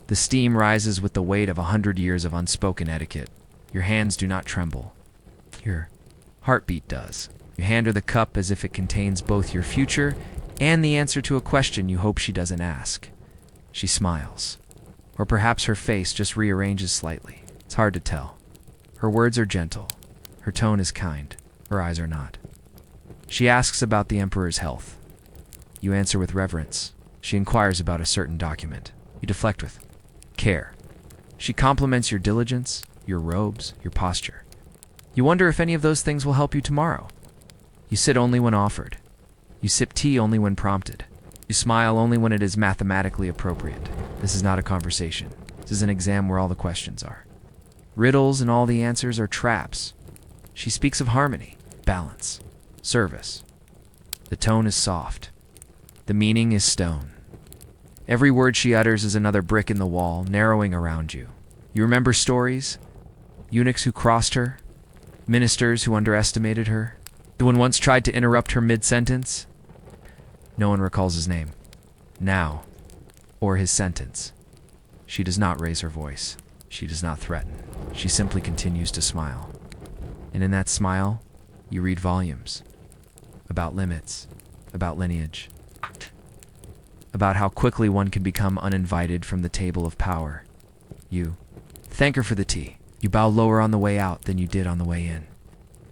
The steam rises with the weight of 100 years of unspoken etiquette. Your hands do not tremble. Your heartbeat does. You hand her the cup as if it contains both your future and the answer to a question you hope she doesn't ask. She smiles. Or perhaps her face just rearranges slightly. It's hard to tell. Her words are gentle. Her tone is kind. Her eyes are not. She asks about the Emperor's health. You answer with reverence. She inquires about a certain document. You deflect with care. She compliments your diligence, your robes, your posture. You wonder if any of those things will help you tomorrow. You sit only when offered. You sip tea only when prompted. You smile only when it is mathematically appropriate. This is not a conversation. This is an exam where all the questions are. Riddles and all the answers are traps. She speaks of harmony, balance, service. The tone is soft. The meaning is stone. Every word she utters is another brick in the wall, narrowing around you. You remember stories? Eunuchs who crossed her? Ministers who underestimated her? The one once tried to interrupt her mid-sentence? No one recalls his name. Now. Or his sentence. She does not raise her voice. She does not threaten. She simply continues to smile. And in that smile, you read volumes. About limits. About lineage. About how quickly one can become uninvited from the table of power. You thank her for the tea. You bow lower on the way out than you did on the way in.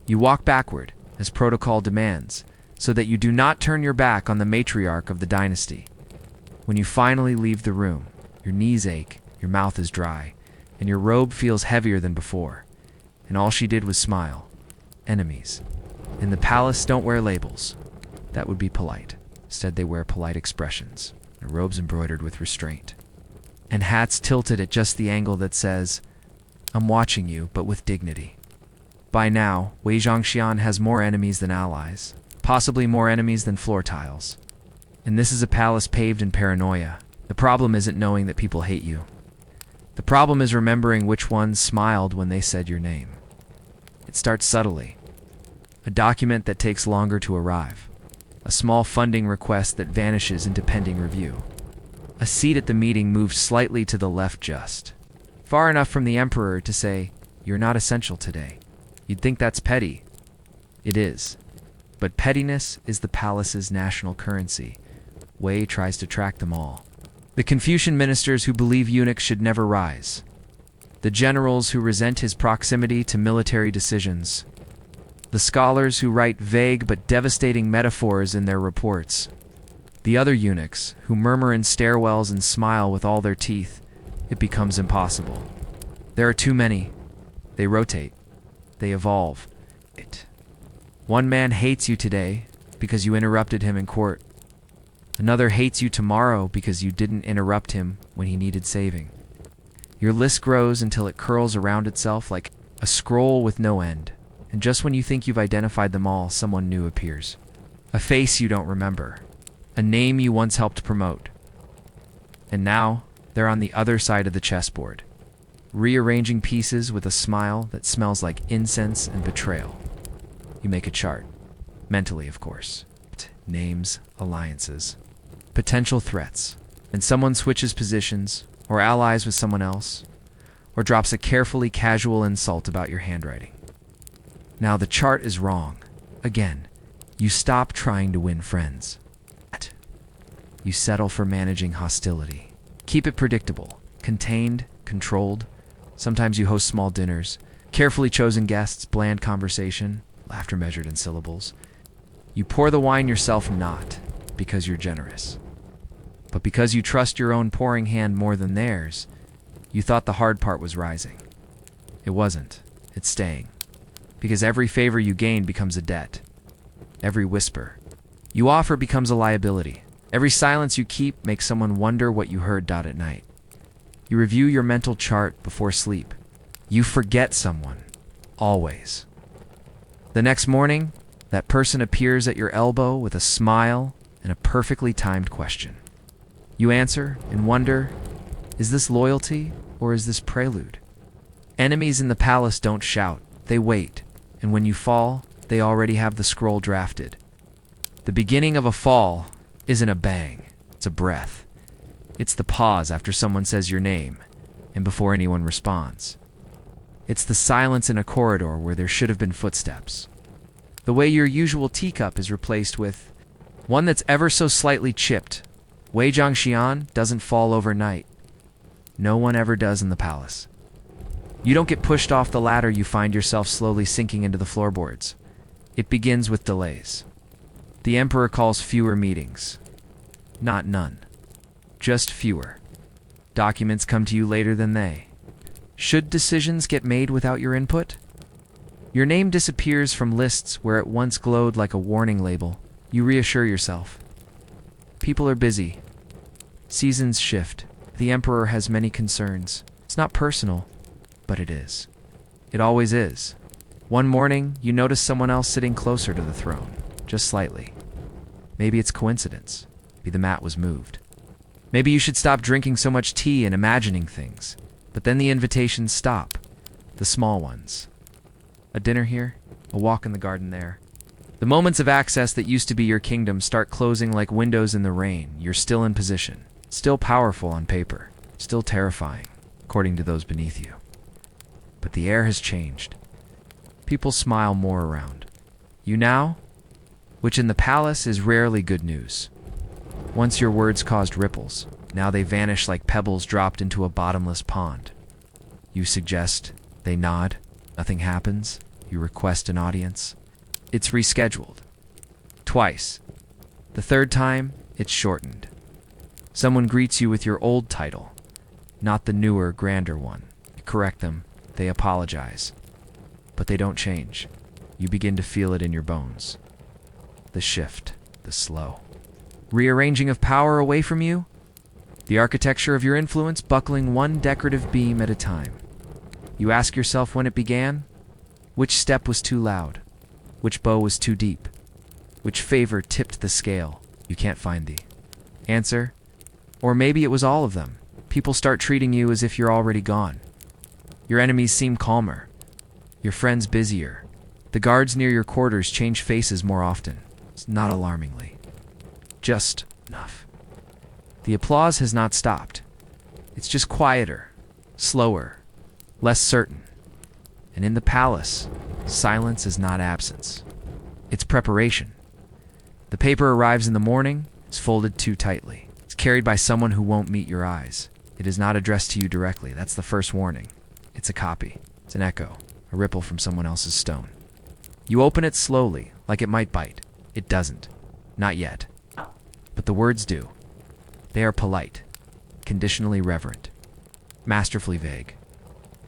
You walk backward, as protocol demands, so that you do not turn your back on the matriarch of the dynasty. When you finally leave the room, your knees ache, your mouth is dry, and your robe feels heavier than before. And all she did was smile. Enemies. In the palace, don't wear labels. That would be polite. Instead, they wear polite expressions. Their robes embroidered with restraint. And hats tilted at just the angle that says, "I'm watching you, but with dignity." By now, Wei Zhongxian has more enemies than allies. Possibly more enemies than floor tiles. And this is a palace paved in paranoia. The problem isn't knowing that people hate you. The problem is remembering which ones smiled when they said your name. It starts subtly. A document that takes longer to arrive. A small funding request that vanishes into pending review. A seat at the meeting moved slightly to the left just. Far enough from the emperor to say, "You're not essential today." You'd think that's petty. It is. But pettiness is the palace's national currency. Wei tries to track them all. The Confucian ministers who believe eunuchs should never rise. The generals who resent his proximity to military decisions. The scholars who write vague but devastating metaphors in their reports. The other eunuchs who murmur in stairwells and smile with all their teeth. It becomes impossible. There are too many. They rotate. They evolve. One man hates you today because you interrupted him in court. Another hates you tomorrow because you didn't interrupt him when he needed saving. Your list grows until it curls around itself like a scroll with no end. And just when you think you've identified them all, someone new appears. A face you don't remember. A name you once helped promote. And now, they're on the other side of the chessboard, rearranging pieces with a smile that smells like incense and betrayal. You make a chart. Mentally, of course. Names, alliances, potential threats. And someone switches positions, or allies with someone else, or drops a carefully casual insult about your handwriting. Now the chart is wrong. Again, you stop trying to win friends. You settle for managing hostility. Keep it predictable, contained, controlled. Sometimes you host small dinners, carefully chosen guests, bland conversation, laughter measured in syllables. You pour the wine yourself not because you're generous, but because you trust your own pouring hand more than theirs. You thought the hard part was rising. It wasn't. It's staying. Because every favor you gain becomes a debt. Every whisper you offer becomes a liability. Every silence you keep makes someone wonder what you heard at night. You review your mental chart before sleep. You forget someone. Always. The next morning, that person appears at your elbow with a smile and a perfectly timed question. You answer and wonder, is this loyalty or is this prelude? Enemies in the palace don't shout, they wait, and when you fall, they already have the scroll drafted. The beginning of a fall isn't a bang, it's a breath. It's the pause after someone says your name, and before anyone responds. It's the silence in a corridor where there should have been footsteps. The way your usual teacup is replaced with one that's ever so slightly chipped. Wei Zhongxian doesn't fall overnight. No one ever does in the palace. You don't get pushed off the ladder, you find yourself slowly sinking into the floorboards. It begins with delays. The emperor calls fewer meetings. Not none. Just fewer. Documents come to you later than they. Should decisions get made without your input? Your name disappears from lists where it once glowed like a warning label. You reassure yourself. People are busy. Seasons shift. The emperor has many concerns. It's not personal, but it is. It always is. One morning, you notice someone else sitting closer to the throne, just slightly. Maybe it's coincidence. Maybe the mat was moved. Maybe you should stop drinking so much tea and imagining things. But then the invitations stop. The small ones. A dinner here, a walk in the garden there. The moments of access that used to be your kingdom start closing like windows in the rain. You're still in position. Still powerful on paper. Still terrifying, according to those beneath you. But the air has changed. People smile more around. You now? Which in the palace is rarely good news. Once your words caused ripples. Now they vanish like pebbles dropped into a bottomless pond. You suggest. They nod. Nothing happens. You request an audience. It's rescheduled. Twice. The third time, it's shortened. Someone greets you with your old title, not the newer, grander one. correct them, they apologize. But they don't change. You begin to feel it in your bones. The shift, the slow rearranging of power away from you, the architecture of your influence buckling one decorative beam at a time. You ask yourself when it began, which step was too loud, which bow was too deep, which favor tipped the scale. You can't find the answer. Or maybe it was all of them. People start treating you as if you're already gone. Your enemies seem calmer, your friends busier. The guards near your quarters change faces more often. It's not alarmingly. Just enough. The applause has not stopped. It's just quieter, slower, less certain. And in the palace, silence is not absence. It's preparation. The paper arrives in the morning, it's folded too tightly. It's carried by someone who won't meet your eyes. It is not addressed to you directly. That's the first warning. It's a copy. It's an echo, a ripple from someone else's stone. You open it slowly, like it might bite. It doesn't. Not yet. But the words do. They are polite, conditionally reverent, masterfully vague.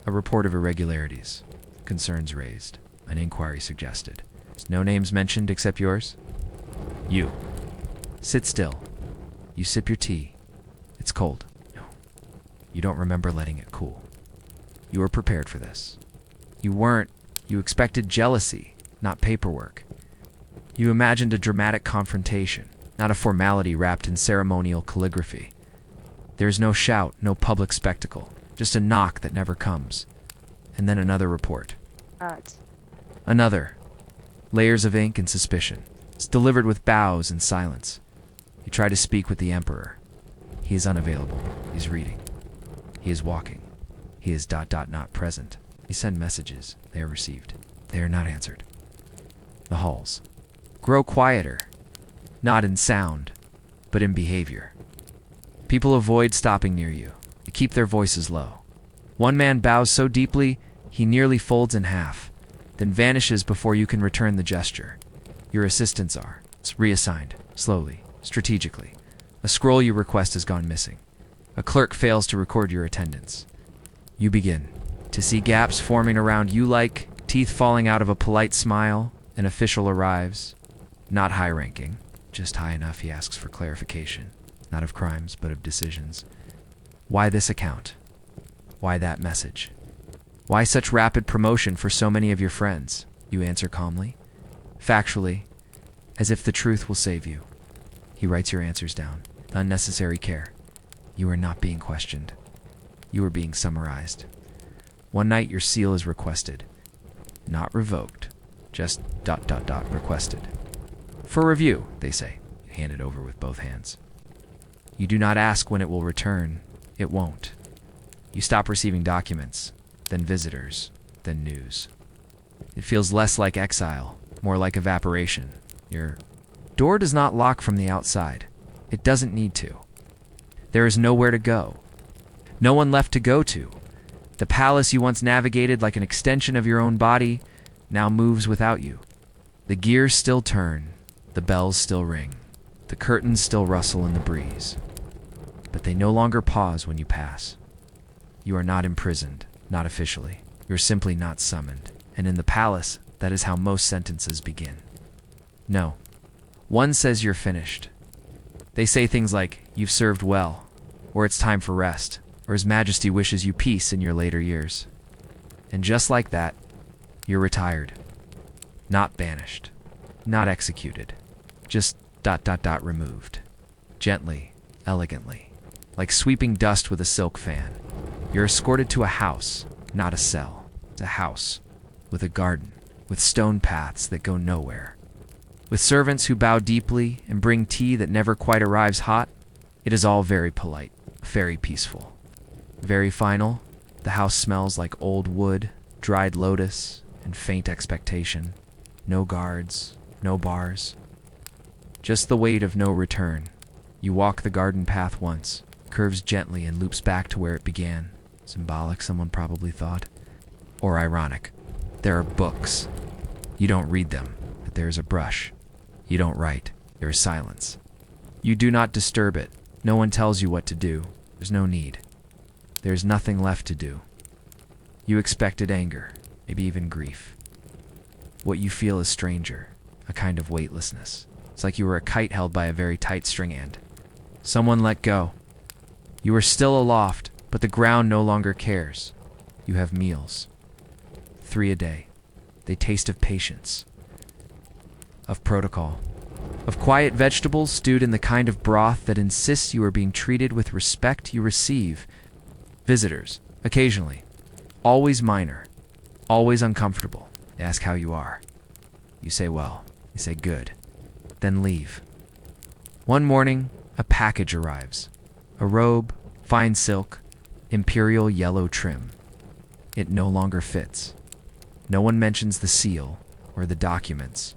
A report of irregularities, concerns raised, an inquiry suggested. There's no names mentioned except yours. You. Sit still. You sip your tea. It's cold. No. You don't remember letting it cool. You were prepared for this. You weren't. You expected jealousy, not paperwork. You imagined a dramatic confrontation, not a formality wrapped in ceremonial calligraphy. There's no shout, no public spectacle, just a knock that never comes. And then another report. Another. Layers of ink and suspicion. It's delivered with bows and silence. You try to speak with the Emperor. He is unavailable. He's reading. He is walking. He is ... not present. You send messages. They are received. They are not answered. The halls grow quieter, not in sound, but in behavior. People avoid stopping near you. They keep their voices low. One man bows so deeply, he nearly folds in half, then vanishes before you can return the gesture. Your assistants are. It's reassigned, slowly, strategically. A scroll you request has gone missing. A clerk fails to record your attendance. You begin to see gaps forming around you like teeth falling out of a polite smile. An official arrives, not high-ranking, just high enough he asks for clarification, not of crimes, but of decisions. Why this account? Why that message? Why such rapid promotion for so many of your friends? You answer calmly, factually, as if the truth will save you. He writes your answers down. Unnecessary care. You are not being questioned. You are being summarized. One night your seal is requested. Not revoked. Just ... requested. For review, they say. You hand it over with both hands. You do not ask when it will return. It won't. You stop receiving documents, then visitors, then news. It feels less like exile, more like evaporation. Your door does not lock from the outside. It doesn't need to. There is nowhere to go. No one left to go to. The palace you once navigated like an extension of your own body now moves without you. The gears still turn, the bells still ring, the curtains still rustle in the breeze. But they no longer pause when you pass. You are not imprisoned, not officially. You're simply not summoned. And in the palace, that is how most sentences begin. No. One says you're finished. They say things like, you've served well, or it's time for rest, or His Majesty wishes you peace in your later years. And just like that, you're retired. Not banished. Not executed. Just ... removed. Gently, elegantly. Like sweeping dust with a silk fan. You're escorted to a house, not a cell. It's a house. With a garden. With stone paths that go nowhere. With servants who bow deeply and bring tea that never quite arrives hot. It is all very polite. Very peaceful. Very final. The house smells like old wood, dried lotus, and faint expectation. No guards, no bars. Just the weight of no return. You walk the garden path once, curves gently and loops back to where it began. Symbolic, someone probably thought. Or ironic. There are books. You don't read them, but there is a brush. You don't write. There is silence. You do not disturb it. No one tells you what to do. There's no need. There's nothing left to do. You expected anger, maybe even grief. What you feel is stranger, a kind of weightlessness. It's like you were a kite held by a very tight string end. Someone let go. You are still aloft, but the ground no longer cares. You have meals. 3 a day. They taste of patience, of protocol, of quiet vegetables stewed in the kind of broth that insists you are being treated with respect. You receive visitors, occasionally, always minor, always uncomfortable. They ask how you are. You say well, you say good, then leave. One morning, a package arrives. A robe, fine silk, imperial yellow trim. It no longer fits. No one mentions the seal, or the documents,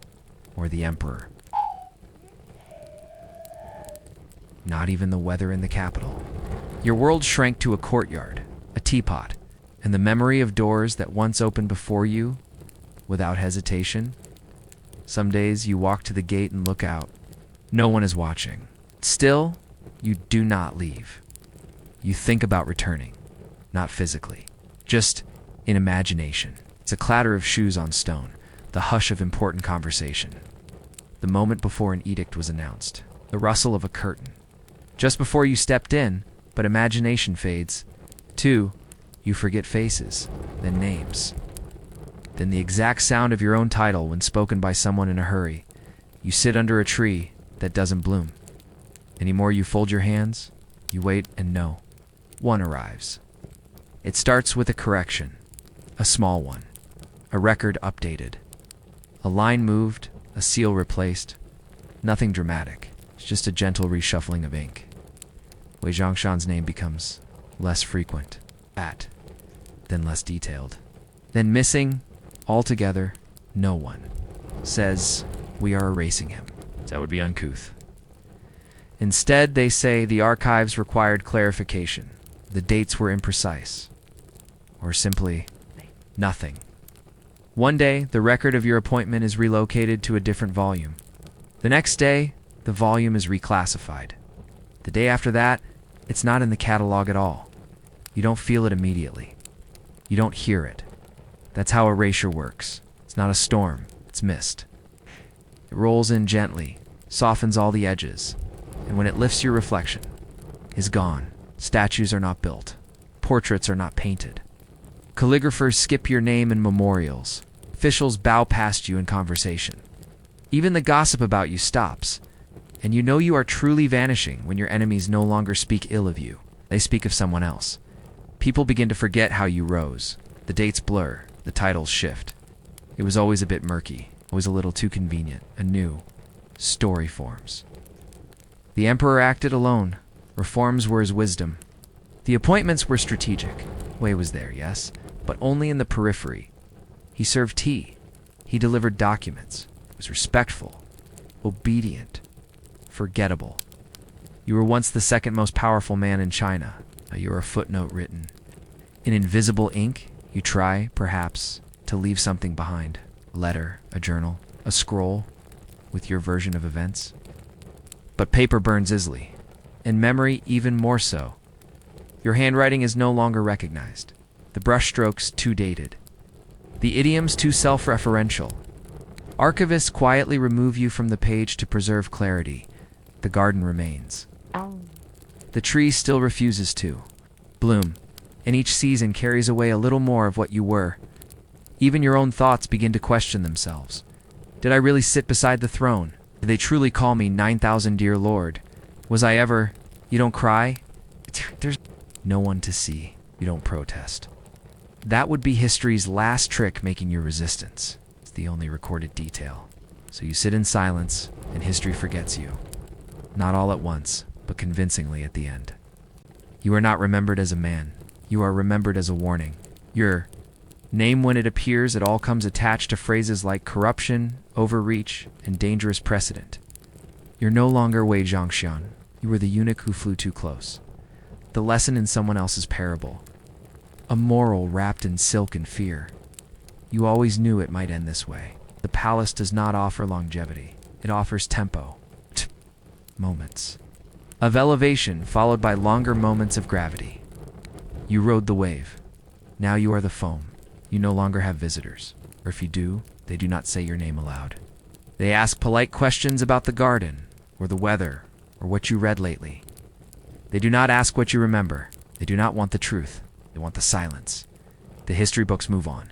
or the emperor. Not even the weather in the capital. Your world shrank to a courtyard, a teapot, and the memory of doors that once opened before you, without hesitation. Some days you walk to the gate and look out. No one is watching. Still, you do not leave. You think about returning, not physically, just in imagination. It's a clatter of shoes on stone, the hush of important conversation. The moment before an edict was announced, the rustle of a curtain. Just before you stepped in, but imagination fades. 2, you forget faces, then names. Then the exact sound of your own title when spoken by someone in a hurry. You sit under a tree that doesn't bloom. Anymore you fold your hands, you wait and know. One arrives. It starts with a correction, a small one, a record updated. A line moved, a seal replaced. Nothing dramatic, it's just a gentle reshuffling of ink. Wei Zhongxian's name becomes less frequent, then less detailed. Then missing, altogether, no one. Says, we are erasing him. That would be uncouth. Instead, they say the archives required clarification. The dates were imprecise. Or simply, nothing. One day, the record of your appointment is relocated to a different volume. The next day, the volume is reclassified. The day after that, it's not in the catalog at all. You don't feel it immediately. You don't hear it. That's how erasure works. It's not a storm, it's mist. It rolls in gently, softens all the edges, and when it lifts your reflection, is gone. Statues are not built. Portraits are not painted. Calligraphers skip your name in memorials. Officials bow past you in conversation. Even the gossip about you stops, and you know you are truly vanishing when your enemies no longer speak ill of you. They speak of someone else. People begin to forget how you rose. The dates blur, the titles shift. It was always a bit murky, always a little too convenient. A new story forms. The emperor acted alone. Reforms were his wisdom. The appointments were strategic. Wei was there, yes, but only in the periphery. He served tea. He delivered documents. He was respectful, obedient, forgettable. You were once the second most powerful man in China. Now you are a footnote written. In invisible ink, you try, perhaps, to leave something behind. A letter, a journal, a scroll, with your version of events. But paper burns easily, and memory even more so. Your handwriting is no longer recognized. The brushstrokes too dated. The idioms too self-referential. Archivists quietly remove you from the page to preserve clarity. The garden remains. The tree still refuses to bloom, and each season carries away a little more of what you were. Even your own thoughts begin to question themselves. Did I really sit beside the throne? Did they truly call me 9,000 dear lord? Was I ever... You don't cry? There's no one to see. You don't protest. That would be history's last trick making your resistance. It's the only recorded detail. So you sit in silence, and history forgets you. Not all at once, but convincingly at the end. You are not remembered as a man. You are remembered as a warning. Your name, when it appears, it all comes attached to phrases like corruption, overreach, and dangerous precedent. You're no longer Wei Zhongxian. You were the eunuch who flew too close. The lesson in someone else's parable. A moral wrapped in silk and fear. You always knew it might end this way. The palace does not offer longevity. It offers tempo. Moments of elevation followed by longer moments of gravity. You rode the wave. Now you are the foam. You no longer have visitors. Or if you do, they do not say your name aloud. They ask polite questions about the garden, or the weather, or what you read lately. They do not ask what you remember. They do not want the truth. They want the silence. The history books move on.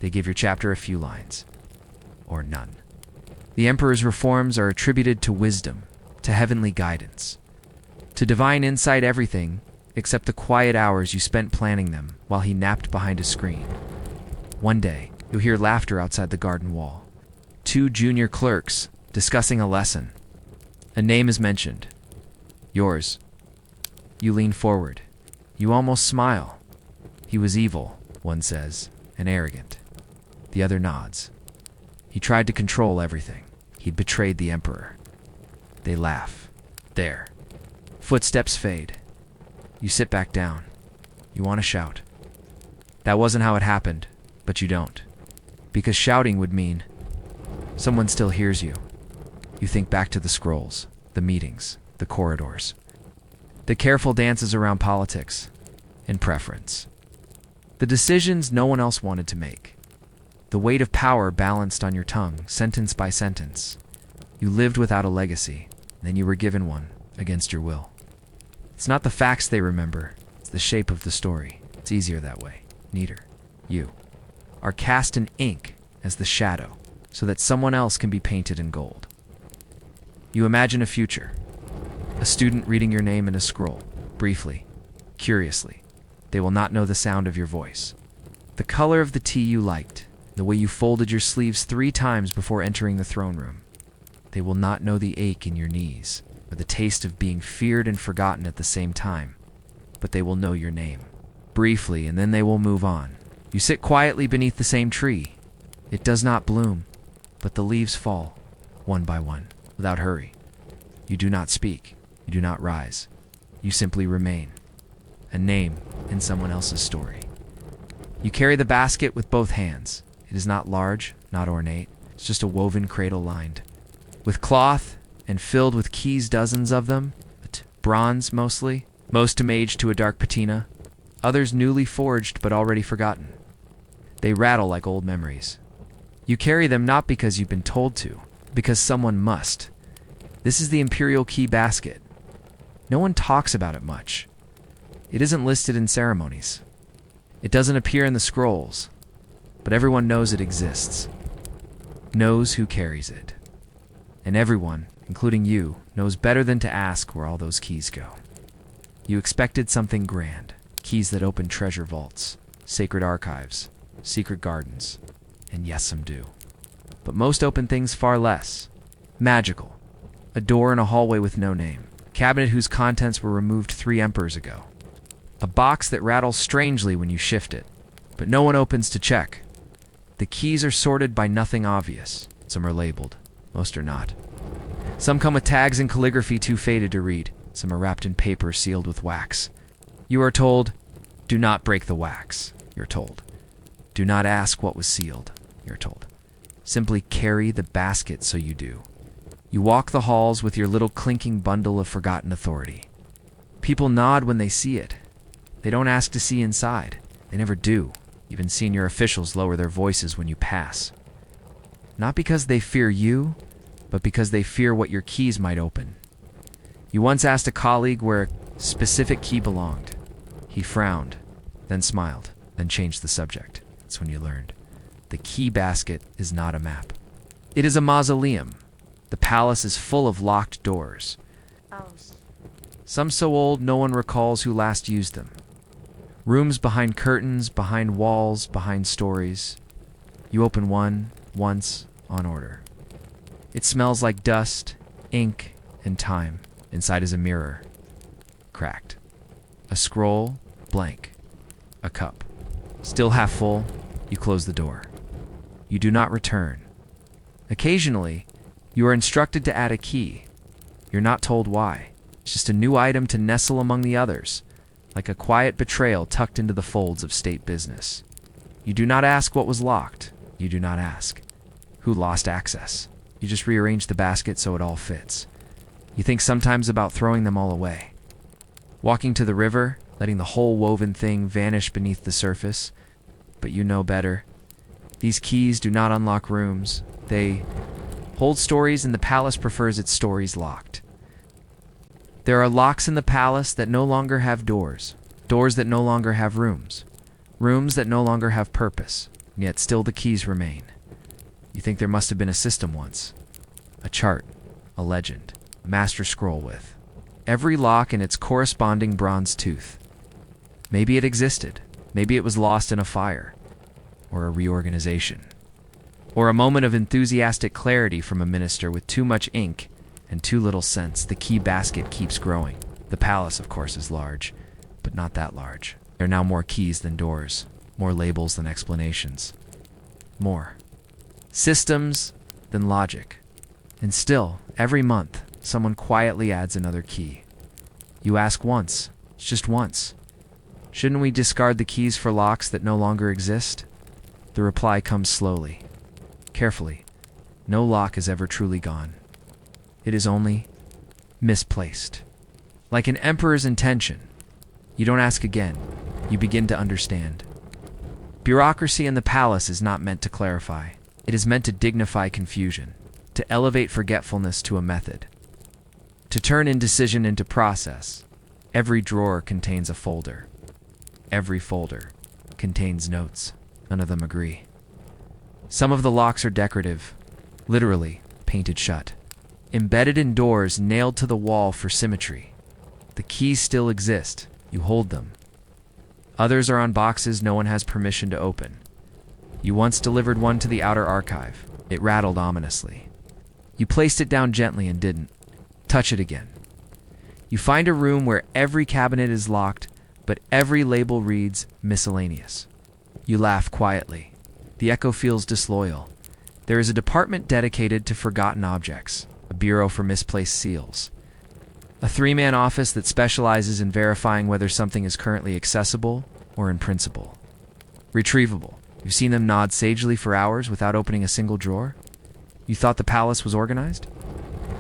They give your chapter a few lines. Or none. The emperor's reforms are attributed to wisdom, to heavenly guidance, to divine insight everything except the quiet hours you spent planning them while he napped behind a screen. One day, you'll hear laughter outside the garden wall. 2 junior clerks discussing a lesson. A name is mentioned. Yours. You lean forward. You almost smile. He was evil, one says, and arrogant. The other nods. He tried to control everything. He'd betrayed the emperor. They laugh. There. Footsteps fade. You sit back down. You want to shout. That wasn't how it happened, but you don't. Because shouting would mean someone still hears you. You think back to the scrolls, the meetings, the corridors, the careful dances around politics and preference. The decisions no one else wanted to make. The weight of power balanced on your tongue, sentence by sentence. You lived without a legacy, then you were given one, against your will. It's not the facts they remember, it's the shape of the story. It's easier that way, neater. You are cast in ink as the shadow, so that someone else can be painted in gold. You imagine a future. A student reading your name in a scroll, briefly, curiously. They will not know the sound of your voice. The color of the tea you liked, the way you folded your sleeves 3 times before entering the throne room. They will not know the ache in your knees, or the taste of being feared and forgotten at the same time. But they will know your name, briefly, and then they will move on. You sit quietly beneath the same tree. It does not bloom, but the leaves fall, one by one, without hurry. You do not speak. You do not rise. You simply remain. A name in someone else's story. You carry the basket with both hands. It is not large, not ornate. It's just a woven cradle lined with cloth and filled with keys, dozens of them. Bronze mostly, most age to a dark patina, others newly forged but already forgotten. They rattle like old memories. You carry them not because you've been told to, because someone must. This is the Imperial Key Basket. No one talks about it much. It isn't listed in ceremonies. It doesn't appear in the scrolls, but everyone knows it exists, knows who carries it. And everyone, including you, knows better than to ask where all those keys go. You expected something grand, keys that open treasure vaults, sacred archives, secret gardens, and yes, some do. But most open things far less. Magical. A door in a hallway with no name. Cabinet whose contents were removed 3 emperors ago. A box that rattles strangely when you shift it, but no one opens to check. The keys are sorted by nothing obvious. Some are labeled. Most are not. Some come with tags in calligraphy too faded to read. Some are wrapped in paper sealed with wax. You are told, do not break the wax, you're told. Do not ask what was sealed, you're told. Simply carry the basket so you do. You walk the halls with your little clinking bundle of forgotten authority. People nod when they see it. They don't ask to see inside. They never do. Even senior officials lower their voices when you pass. Not because they fear you, but because they fear what your keys might open. You once asked a colleague where a specific key belonged. He frowned, then smiled, then changed the subject. That's when you learned. The key basket is not a map. It is a mausoleum. The palace is full of locked doors. Some so old no one recalls who last used them. Rooms behind curtains, behind walls, behind stories. You open one, once, on order. It smells like dust, ink, and time. Inside is a mirror. Cracked. A scroll, blank. A cup. Still half full, you close the door. You do not return. Occasionally, you are instructed to add a key. You're not told why. It's just a new item to nestle among the others, like a quiet betrayal tucked into the folds of state business. You do not ask what was locked. You do not ask who lost access. You just rearrange the basket so it all fits. You think sometimes about throwing them all away. Walking to the river, letting the whole woven thing vanish beneath the surface, but you know better. These keys do not unlock rooms. They hold stories, and the palace prefers its stories locked. There are locks in the palace that no longer have doors, doors that no longer have rooms, rooms that no longer have purpose, and yet still the keys remain. You think there must have been a system once, a chart, a legend, a master scroll with every lock in its corresponding bronze tooth. Maybe it existed, maybe it was lost in a fire, or a reorganization, or a moment of enthusiastic clarity from a minister with too much ink and too little sense. The key basket keeps growing. The palace, of course, is large, but not that large. There are now more keys than doors, more labels than explanations, more systems than logic. And still, every month, someone quietly adds another key. You ask once, just once, shouldn't we discard the keys for locks that no longer exist? The reply comes slowly, carefully. No lock is ever truly gone. It is only misplaced. Like an emperor's intention. You don't ask again. You begin to understand. Bureaucracy in the palace is not meant to clarify. It is meant to dignify confusion, to elevate forgetfulness to a method, to turn indecision into process. Every drawer contains a folder. Every folder contains notes. None of them agree. Some of the locks are decorative, literally painted shut, embedded in doors nailed to the wall for symmetry. The keys still exist. You hold them. Others are on boxes no one has permission to open. You once delivered one to the outer archive. It rattled ominously. You placed it down gently and didn't touch it again. You find a room where every cabinet is locked, but every label reads miscellaneous. You laugh quietly. The echo feels disloyal. There is a department dedicated to forgotten objects, a bureau for misplaced seals, a three-man office that specializes in verifying whether something is currently accessible or, in principle, retrievable. You've seen them nod sagely for hours without opening a single drawer? You thought the palace was organized?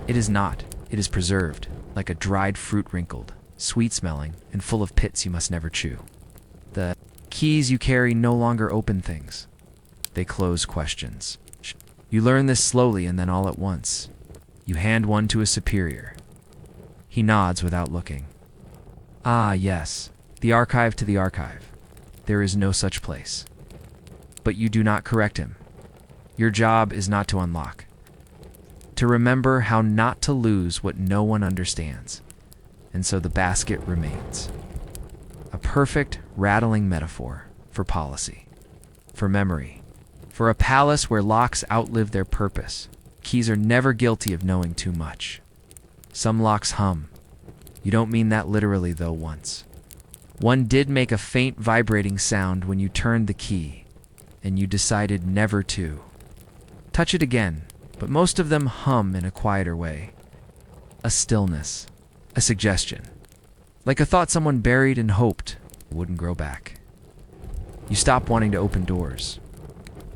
It is not. It is preserved, like a dried fruit, wrinkled, sweet-smelling, and full of pits you must never chew. The keys you carry no longer open things. They close questions. You learn this slowly and then all at once. You hand one to a superior. He nods without looking. Ah, yes, the archive to the archive. There is no such place. But you do not correct him. Your job is not to unlock. To remember how not to lose what no one understands. And so the basket remains. A perfect, rattling metaphor for policy, for memory, for a palace where locks outlive their purpose. Keys are never guilty of knowing too much. Some locks hum. You don't mean that literally, though, once. One did make a faint vibrating sound when you turned the key, and you decided never to touch it again, but most of them hum in a quieter way. A stillness, a suggestion, like a thought someone buried and hoped wouldn't grow back. You stop wanting to open doors.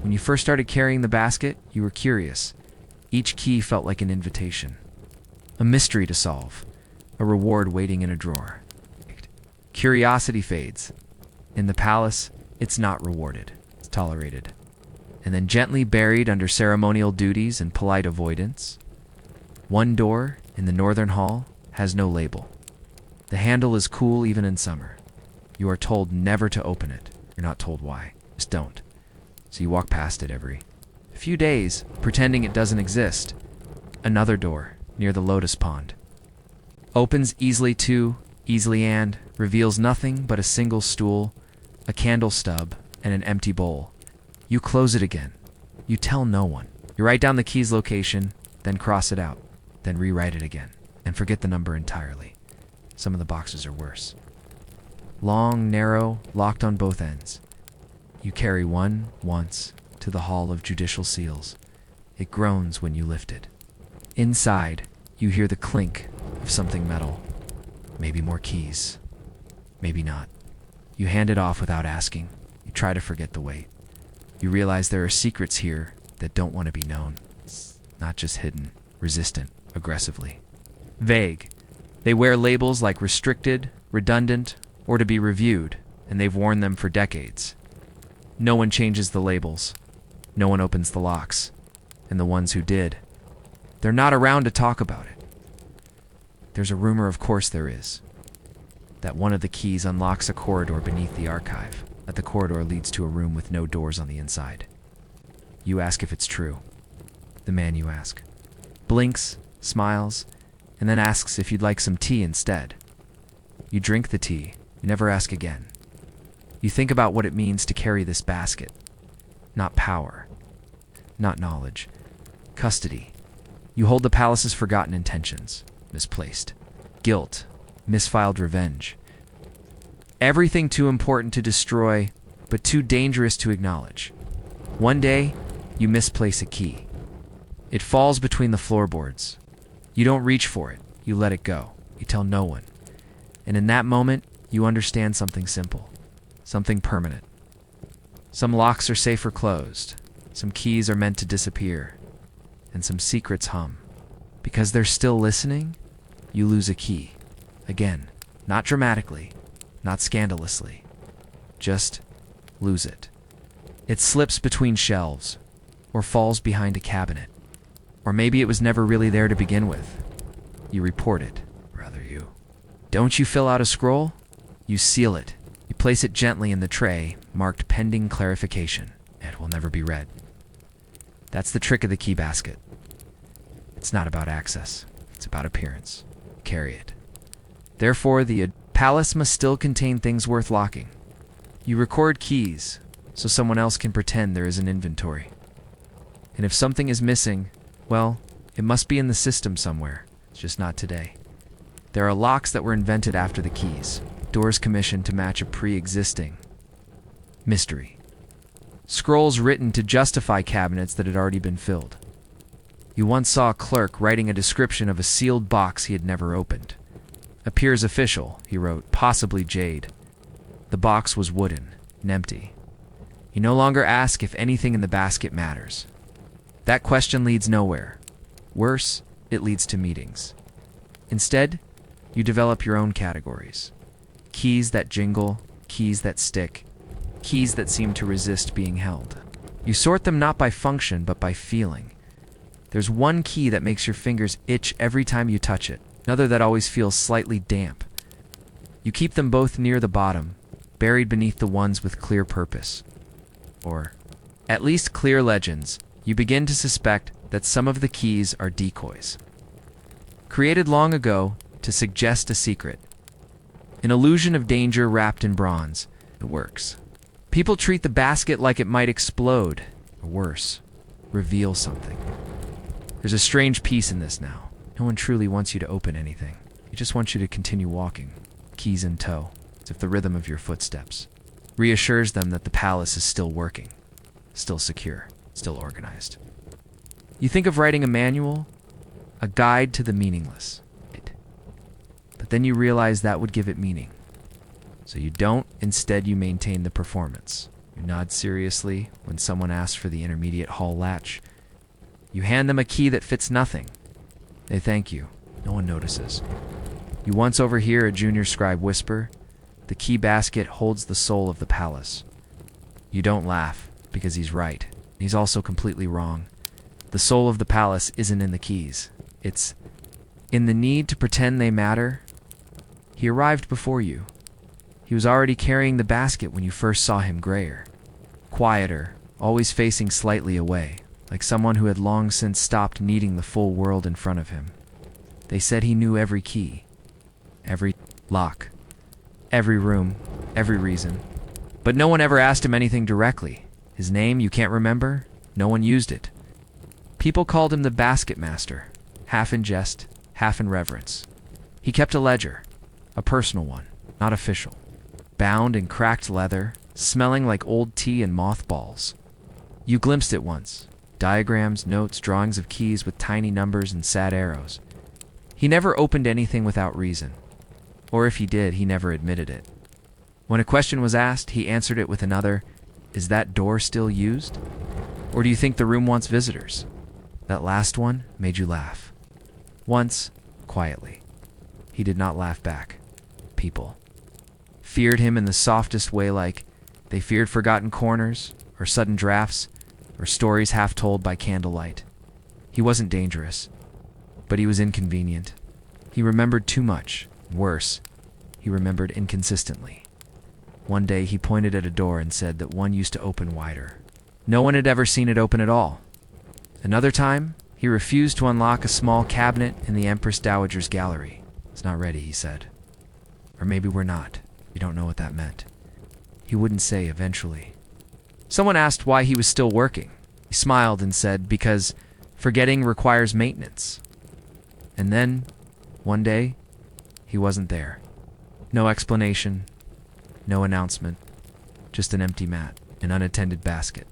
When you first started carrying the basket, you were curious. Each key felt like an invitation, a mystery to solve, a reward waiting in a drawer. Curiosity fades. In the palace, it's not rewarded, it's tolerated, and then gently buried under ceremonial duties and polite avoidance. One door in the northern hall has no label. The handle is cool even in summer. You are told never to open it. You're not told why. Just don't. So you walk past it every few days, pretending it doesn't exist. Another door, near the lotus pond. Opens easily and reveals nothing but a single stool, a candle stub, and an empty bowl. You close it again. You tell no one. You write down the key's location, then cross it out, then rewrite it again, and forget the number entirely. Some of the boxes are worse. Long, narrow, locked on both ends. You carry one once to the Hall of Judicial Seals. It groans when you lift it. Inside, you hear the clink of something metal. Maybe more keys. Maybe not. You hand it off without asking. You try to forget the weight. You realize there are secrets here that don't want to be known. It's not just hidden, resistant, aggressively. Vague. They wear labels like restricted, redundant, or to be reviewed, and they've worn them for decades. No one changes the labels. No one opens the locks. And the ones who did, they're not around to talk about it. There's a rumor, of course there is, that one of the keys unlocks a corridor beneath the archive, that the corridor leads to a room with no doors on the inside. You ask if it's true. The man you ask blinks, smiles, and then asks if you'd like some tea instead. You drink the tea, you never ask again. You think about what it means to carry this basket. Not power, not knowledge, custody. You hold the palace's forgotten intentions, misplaced, guilt, misfiled revenge. Everything too important to destroy, but too dangerous to acknowledge. One day, you misplace a key. It falls between the floorboards. You don't reach for it, you let it go. You tell no one. And in that moment, you understand something simple, something permanent. Some locks are safe or closed. Some keys are meant to disappear. And some secrets hum. Because they're still listening, you lose a key. Again, not dramatically, not scandalously. Just lose it. It slips between shelves, or falls behind a cabinet. Or maybe it was never really there to begin with. You report it, you. Don't you fill out a scroll? You seal it. You place it gently in the tray, marked pending clarification. It will never be read. That's the trick of the key basket. It's not about access. It's about appearance. Carry it. Therefore, the palace must still contain things worth locking. You record keys, so someone else can pretend there is an inventory. And if something is missing, well, it must be in the system somewhere. It's just not today. There are locks that were invented after the keys. Doors commissioned to match a pre-existing mystery. Scrolls written to justify cabinets that had already been filled. You once saw a clerk writing a description of a sealed box he had never opened. Appears official, he wrote, possibly jade. The box was wooden and empty. You no longer ask if anything in the basket matters. That question leads nowhere. Worse, it leads to meetings. Instead, you develop your own categories. Keys that jingle, keys that stick, keys that seem to resist being held. You sort them not by function, but by feeling. There's one key that makes your fingers itch every time you touch it, another that always feels slightly damp. You keep them both near the bottom, buried beneath the ones with clear purpose. Or, at least clear legends. You begin to suspect that some of the keys are decoys. Created long ago to suggest a secret. An illusion of danger wrapped in bronze. It works. People treat the basket like it might explode, or worse, reveal something. There's a strange peace in this now. No one truly wants you to open anything. He just wants you to continue walking, keys in tow, as if the rhythm of your footsteps reassures them that the palace is still working, still secure, still organized. You think of writing a manual, a guide to the meaningless. But then you realize that would give it meaning. So you don't, instead you maintain the performance. You nod seriously when someone asks for the intermediate hall latch. You hand them a key that fits nothing. They thank you. No one notices. You once overhear a junior scribe whisper, "The key basket holds the soul of the palace." You don't laugh, because he's right. He's also completely wrong. The soul of the palace isn't in the keys. It's in the need to pretend they matter. He arrived before you. He was already carrying the basket when you first saw him grayer. Quieter, always facing slightly away, like someone who had long since stopped needing the full world in front of him. They said he knew every key, every lock, every room, every reason. But no one ever asked him anything directly. His name you can't remember? No one used it. People called him the basket master, half in jest, half in reverence. He kept a ledger, a personal one, not official, bound in cracked leather, smelling like old tea and mothballs. You glimpsed it once. Diagrams, notes, drawings of keys with tiny numbers and sad arrows. He never opened anything without reason. Or if he did, he never admitted it. When a question was asked, he answered it with another, "Is that door still used? Or do you think the room wants visitors?" That last one made you laugh. Once, quietly. He did not laugh back. People feared him in the softest way, like, They feared forgotten corners, or sudden drafts, or stories half told by candlelight. He wasn't dangerous, but he was inconvenient. He remembered too much. Worse, he remembered inconsistently. One day he pointed at a door and said that one used to open wider. No one had ever seen it open at all. Another time, he refused to unlock a small cabinet in the Empress Dowager's gallery. It's not ready, he said. Or maybe we're not. You don't know what that meant. He wouldn't say eventually. Someone asked why he was still working. He smiled and said, because forgetting requires maintenance. And then, one day, he wasn't there. No explanation, no announcement, just an empty mat, an unattended basket.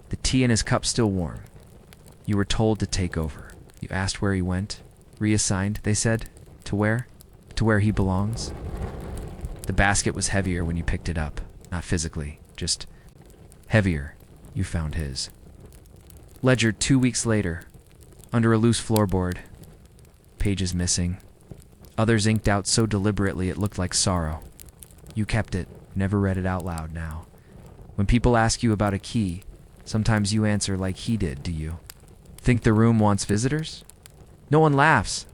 The tea in his cup still warm. You were told to take over. You asked where he went. Reassigned, they said. To where? To where he belongs. The basket was heavier when you picked it up. Not physically, just heavier. You found his. Ledgered 2 weeks later, under a loose floorboard. Pages missing. Others inked out so deliberately it looked like sorrow. You kept it, never read it out loud now. When people ask you about a key, sometimes you answer like he did, do you? Think the room wants visitors? No one laughs.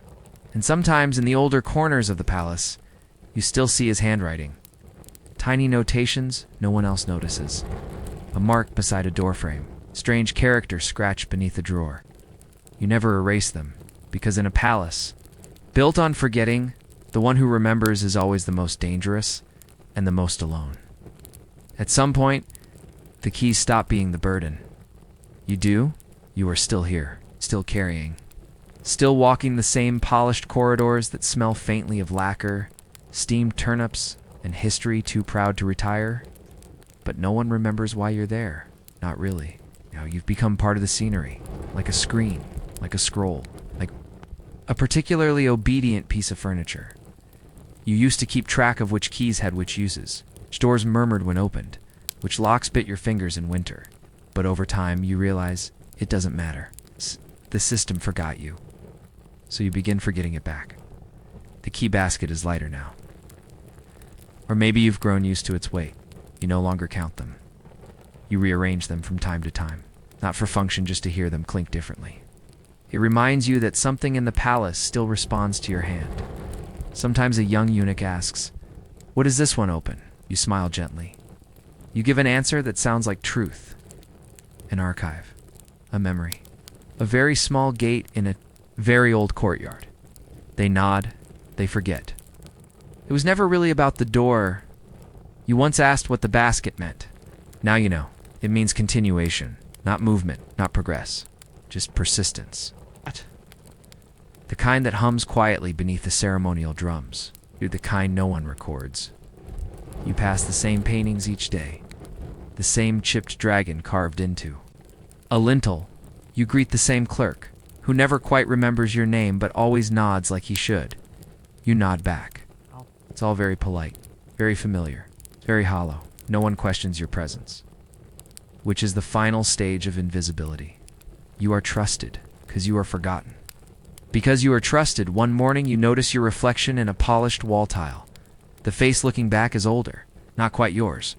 And sometimes in the older corners of the palace, you still see his handwriting. Tiny notations no one else notices. A mark beside a doorframe. Strange characters scratched beneath a drawer. You never erase them, because in a palace, built on forgetting, the one who remembers is always the most dangerous and the most alone. At some point, the keys stop being the burden. You do, you are still here, still carrying. Still walking the same polished corridors that smell faintly of lacquer, steamed turnips, and history too proud to retire. But no one remembers why you're there. Not really. Now you've become part of the scenery, like a screen, like a scroll, like a particularly obedient piece of furniture. You used to keep track of which keys had which uses, which doors murmured when opened, which locks bit your fingers in winter. But over time, you realize it doesn't matter. The system forgot you. So you begin forgetting it back. The key basket is lighter now. Or maybe you've grown used to its weight. You no longer count them. You rearrange them from time to time, not for function, just to hear them clink differently. It reminds you that something in the palace still responds to your hand. Sometimes a young eunuch asks, "What does this one open?" You smile gently. You give an answer that sounds like truth. An archive. A memory. A very small gate in a very old courtyard. They nod. They forget. It was never really about the door. You once asked what the basket meant. Now you know. It means continuation, not movement, not progress. Just persistence. What? The kind that hums quietly beneath the ceremonial drums. You're the kind no one records. You pass the same paintings each day. The same chipped dragon carved into a lintel. You greet the same clerk, who never quite remembers your name but always nods like he should. You nod back. It's all very polite, very familiar, very hollow. No one questions your presence. Which is the final stage of invisibility. You are trusted, because you are forgotten. Because you are trusted, one morning you notice your reflection in a polished wall tile. The face looking back is older, not quite yours.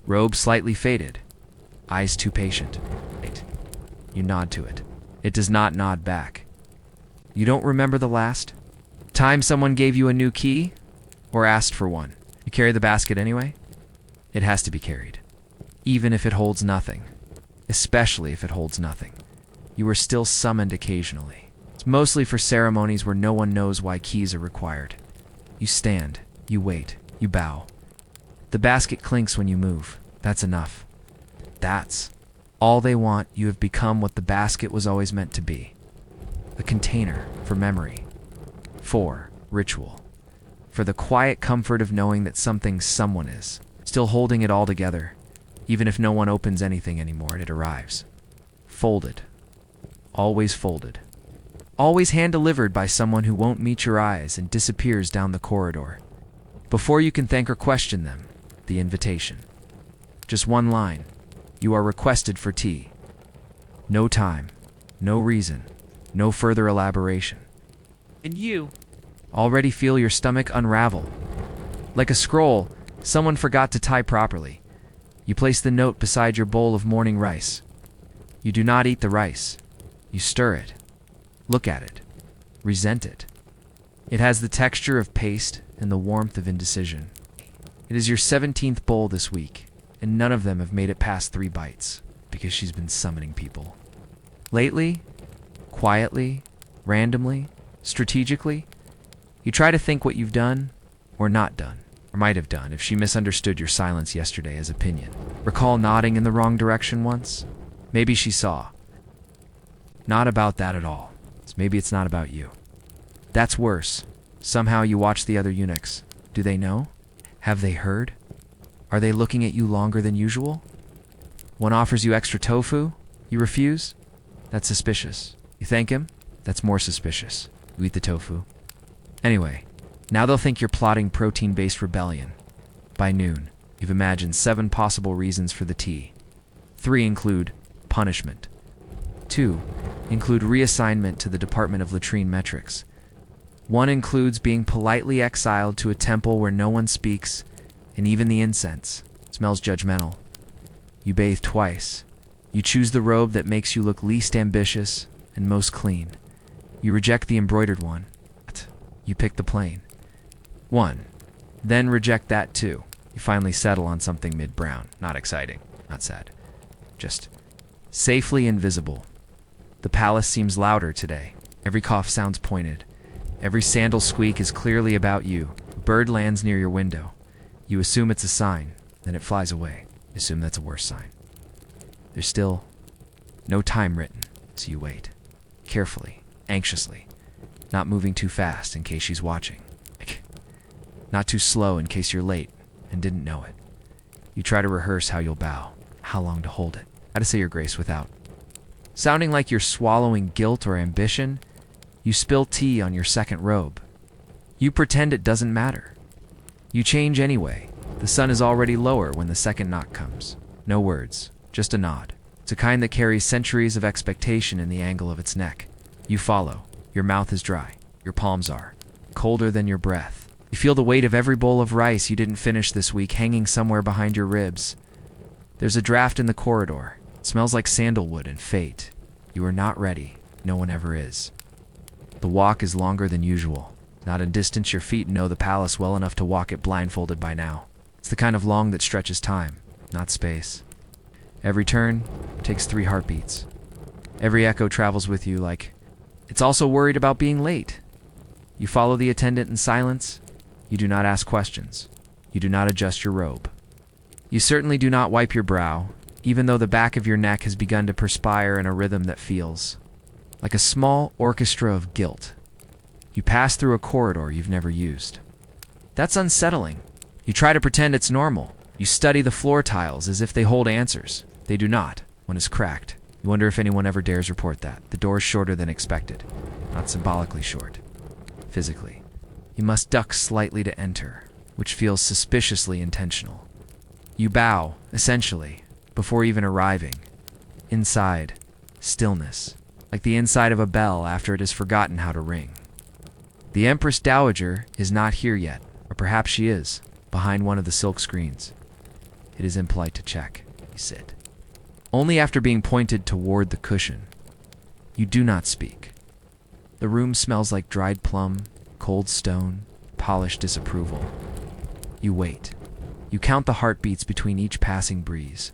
Robe slightly faded. Eyes too patient. You nod to it. It does not nod back. You don't remember the last time someone gave you a new key or asked for one. You carry the basket anyway? It has to be carried. Even if it holds nothing. Especially if it holds nothing. You are still summoned occasionally. It's mostly for ceremonies where no one knows why keys are required. You stand. You wait. You bow. The basket clinks when you move. That's enough. That's all they want. You have become what the basket was always meant to be. A container for memory. For ritual. For the quiet comfort of knowing that someone is. Still holding it all together. Even if no one opens anything anymore, it arrives. Folded. Always folded. Always hand-delivered by someone who won't meet your eyes and disappears down the corridor. Before you can thank or question them, the invitation. Just one line. You are requested for tea. No time. No reason. No further elaboration. And you already feel your stomach unravel. Like a scroll someone forgot to tie properly. You place the note beside your bowl of morning rice. You do not eat the rice. You stir it. Look at it. Resent it. It has the texture of paste and the warmth of indecision. It is your 17th bowl this week, and none of them have made it past 3 bites, because she's been summoning people. Lately, quietly, randomly, strategically, you try to think what you've done or not done, or might have done if she misunderstood your silence yesterday as opinion. Recall nodding in the wrong direction once? Maybe she saw. Not about that at all. So maybe it's not about you. That's worse. Somehow you watch the other eunuchs. Do they know? Have they heard? Are they looking at you longer than usual? One offers you extra tofu? You refuse? That's suspicious. You thank him? That's more suspicious. You eat the tofu. Anyway, now they'll think you're plotting protein-based rebellion. By noon, you've imagined 7 possible reasons for the tea. 3 include punishment. 2 include reassignment to the Department of Latrine Metrics. 1 includes being politely exiled to a temple where no one speaks, and even the incense smells judgmental. You bathe twice. You choose the robe that makes you look least ambitious and most clean. You reject the embroidered one. You pick the plain one. Then reject that too. You finally settle on something mid-brown. Not exciting, not sad. Just safely invisible. The palace seems louder today. Every cough sounds pointed. Every sandal squeak is clearly about you. A bird lands near your window. You assume it's a sign, then it flies away. You assume that's a worse sign. There's still no time written, so you wait. Carefully, anxiously, not moving too fast in case she's watching. Not too slow in case you're late and didn't know it. You try to rehearse how you'll bow, how long to hold it, how to say your grace without sounding like you're swallowing guilt or ambition. You spill tea on your second robe. You pretend it doesn't matter. You change anyway. The sun is already lower when the second knock comes. No words, just a nod. It's a kind that carries centuries of expectation in the angle of its neck. You follow. Your mouth is dry. Your palms are colder than your breath. You feel the weight of every bowl of rice you didn't finish this week hanging somewhere behind your ribs. There's a draft in the corridor. It smells like sandalwood and fate. You are not ready. No one ever is. The walk is longer than usual. Not in distance, your feet know the palace well enough to walk it blindfolded by now. It's the kind of long that stretches time, not space. Every turn takes 3 heartbeats. Every echo travels with you like it's also worried about being late. You follow the attendant in silence. You do not ask questions. You do not adjust your robe. You certainly do not wipe your brow, even though the back of your neck has begun to perspire in a rhythm that feels like a small orchestra of guilt. You pass through a corridor you've never used. That's unsettling. You try to pretend it's normal. You study the floor tiles as if they hold answers. They do not. One is cracked. You wonder if anyone ever dares report that. The door is shorter than expected. Not symbolically short. Physically. You must duck slightly to enter, which feels suspiciously intentional. You bow, essentially, before even arriving. Inside, stillness, like the inside of a bell after it has forgotten how to ring. The Empress Dowager is not here yet, or perhaps she is, behind one of the silk screens. It is impolite to check. You sit. Only after being pointed toward the cushion. You do not speak. The room smells like dried plum, cold stone, polished disapproval. You wait. You count the heartbeats between each passing breeze.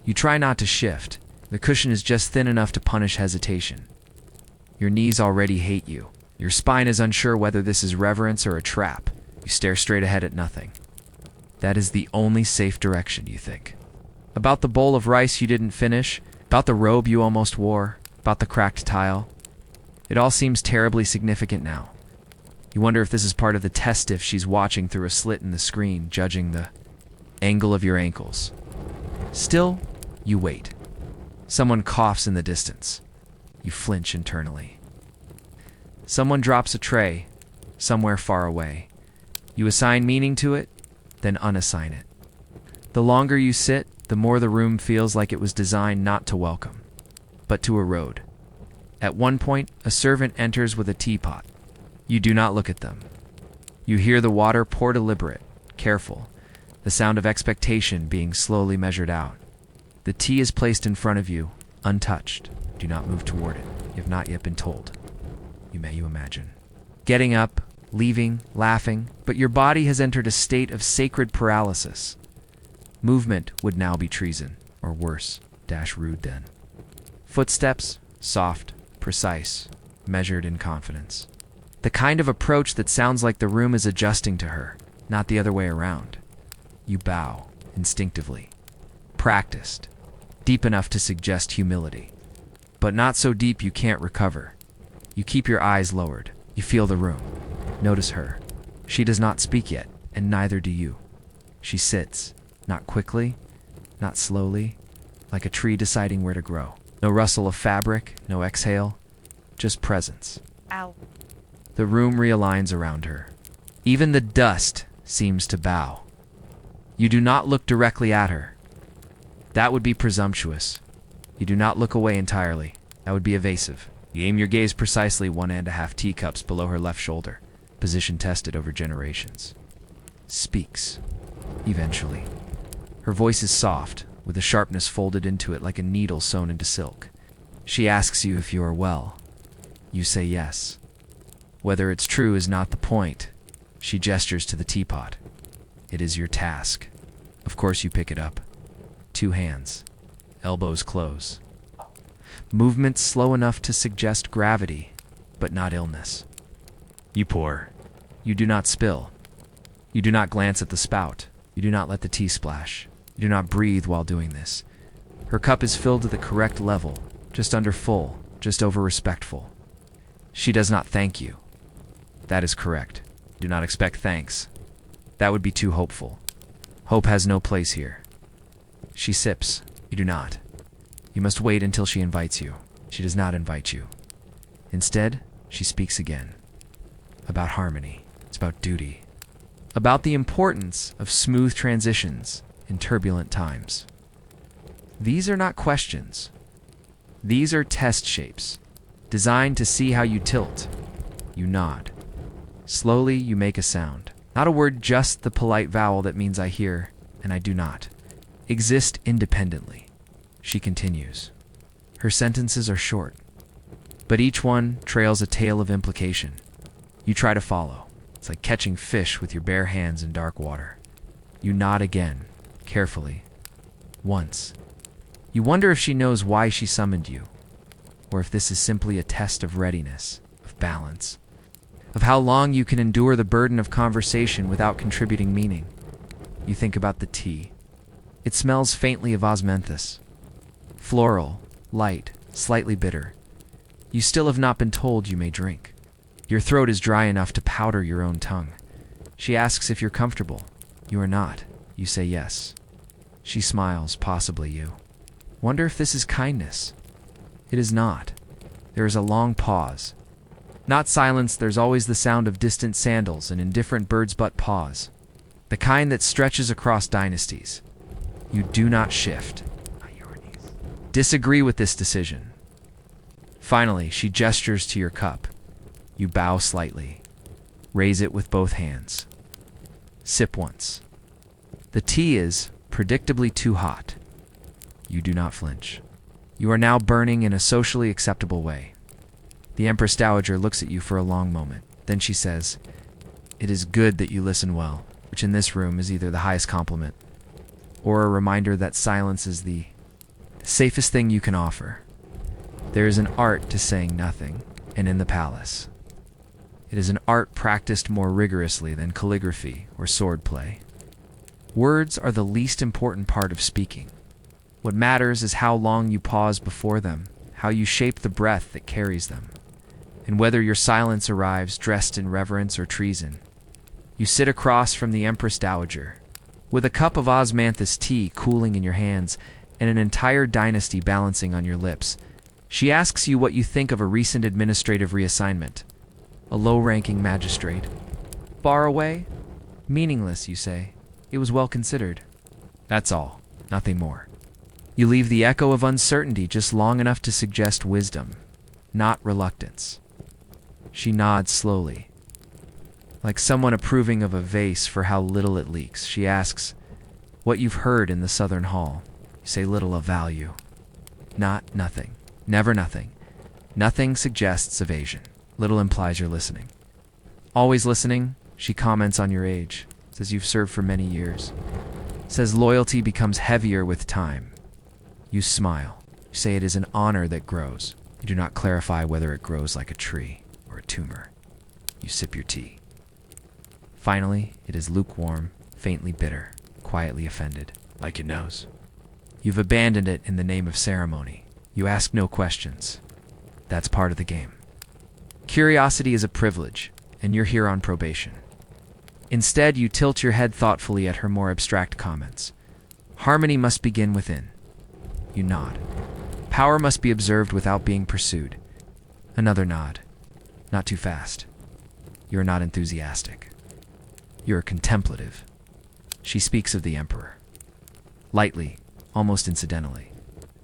You try not to shift. The cushion is just thin enough to punish hesitation. Your knees already hate you. Your spine is unsure whether this is reverence or a trap. You stare straight ahead at nothing. That is the only safe direction, you think. About the bowl of rice you didn't finish, about the robe you almost wore, about the cracked tile. It all seems terribly significant now. You wonder if this is part of the test if she's watching through a slit in the screen, judging the angle of your ankles. Still, you wait. Someone coughs in the distance. You flinch internally. Someone drops a tray, somewhere far away. You assign meaning to it, then unassign it. The longer you sit, the more the room feels like it was designed not to welcome, but to erode. At one point, a servant enters with a teapot. You do not look at them. You hear the water pour deliberate, careful, the sound of expectation being slowly measured out. The tea is placed in front of you, untouched. Do not move toward it. You have not yet been told. You imagine. Getting up, leaving, laughing, but your body has entered a state of sacred paralysis. Movement would now be treason, or worse, rude then. Footsteps, soft, precise, measured in confidence. The kind of approach that sounds like the room is adjusting to her, not the other way around. You bow, instinctively. Practiced. Deep enough to suggest humility. But not so deep you can't recover. You keep your eyes lowered. You feel the room. Notice her. She does not speak yet, and neither do you. She sits, not quickly, not slowly, like a tree deciding where to grow. No rustle of fabric, no exhale, just presence. Ow. The room realigns around her. Even the dust seems to bow. You do not look directly at her. That would be presumptuous. You do not look away entirely. That would be evasive. You aim your gaze precisely 1.5 teacups below her left shoulder, position tested over generations. Speaks. Eventually. Her voice is soft, with a sharpness folded into it like a needle sewn into silk. She asks you if you are well. You say yes. Whether it's true is not the point. She gestures to the teapot. It is your task. Of course you pick it up. 2 hands. Elbows close. Movements slow enough to suggest gravity, but not illness. You pour. You do not spill. You do not glance at the spout. You do not let the tea splash. You do not breathe while doing this. Her cup is filled to the correct level, just under full, just over respectful. She does not thank you. That is correct. Do not expect thanks. That would be too hopeful. Hope has no place here. She sips. You do not. You must wait until she invites you. She does not invite you. Instead, she speaks again. About harmony. It's about duty. About the importance of smooth transitions in turbulent times. These are not questions. These are test shapes, designed to see how you tilt. You nod. Slowly, you make a sound. Not a word, just the polite vowel that means I hear, and I do not. Exist independently. She continues. Her sentences are short, but each one trails a tale of implication. You try to follow. It's like catching fish with your bare hands in dark water. You nod again, carefully. Once. You wonder if she knows why she summoned you, or if this is simply a test of readiness, of balance, of how long you can endure the burden of conversation without contributing meaning. You think about the tea. It smells faintly of osmanthus. Floral, light, slightly bitter. You still have not been told you may drink. Your throat is dry enough to powder your own tongue. She asks if you're comfortable. You are not. You say yes. She smiles, possibly you. Wonder if this is kindness. It is not. There is a long pause. Not silence, there's always the sound of distant sandals and indifferent birds' butt paws. The kind that stretches across dynasties. You do not shift. Disagree with this decision. Finally, she gestures to your cup. You bow slightly. Raise it with both hands. Sip once. The tea is predictably too hot. You do not flinch. You are now burning in a socially acceptable way. The Empress Dowager looks at you for a long moment. Then she says, "It is good that you listen well," which in this room is either the highest compliment or a reminder that silence is the safest thing you can offer. There is an art to saying nothing, and in the palace. It is an art practiced more rigorously than calligraphy or swordplay. Words are the least important part of speaking. What matters is how long you pause before them, how you shape the breath that carries them, and whether your silence arrives dressed in reverence or treason. You sit across from the Empress Dowager, with a cup of osmanthus tea cooling in your hands and an entire dynasty balancing on your lips. She asks you what you think of a recent administrative reassignment. A low-ranking magistrate. Far away? Meaningless, you say. It was well considered. That's all. Nothing more. You leave the echo of uncertainty just long enough to suggest wisdom, not reluctance. She nods slowly. Like someone approving of a vase for how little it leaks, she asks, What you've heard in the southern hall. You say little of value. Not nothing. Never nothing. Nothing suggests evasion. Little implies you're listening. Always listening, she comments on your age. Says you've served for many years. Says loyalty becomes heavier with time. You smile. You say it is an honor that grows. You do not clarify whether it grows like a tree or a tumor. You sip your tea. Finally, it is lukewarm, faintly bitter, quietly offended, like your nose. You've abandoned it in the name of ceremony. You ask no questions. That's part of the game. Curiosity is a privilege, and you're here on probation. Instead, you tilt your head thoughtfully at her more abstract comments. Harmony must begin within. You nod. Power must be observed without being pursued. Another nod. Not too fast. You're not enthusiastic. You're contemplative. She speaks of the Emperor. Lightly, almost incidentally.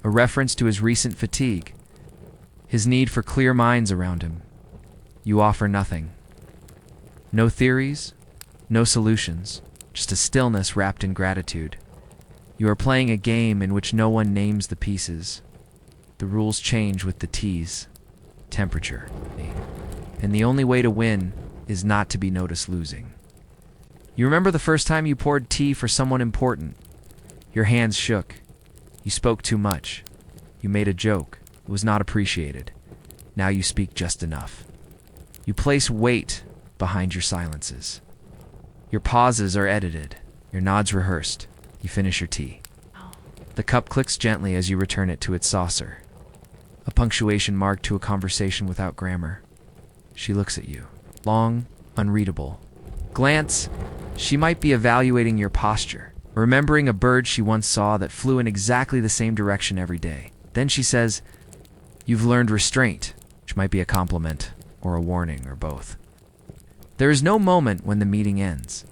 A reference to his recent fatigue. His need for clear minds around him. You offer nothing. No theories, no solutions, just a stillness wrapped in gratitude. You are playing a game in which no one names the pieces. The rules change with the teas. Temperature. And the only way to win is not to be noticed losing. You remember the first time you poured tea for someone important. Your hands shook. You spoke too much. You made a joke. It was not appreciated. Now you speak just enough. You place weight behind your silences. Your pauses are edited. Your nods rehearsed. You finish your tea. The cup clicks gently as you return it to its saucer. A punctuation mark to a conversation without grammar. She looks at you. Long, unreadable. Glance. She might be evaluating your posture, remembering a bird she once saw that flew in exactly the same direction every day. Then she says, "You've learned restraint," which might be a compliment or a warning or both. There is no moment when the meeting ends.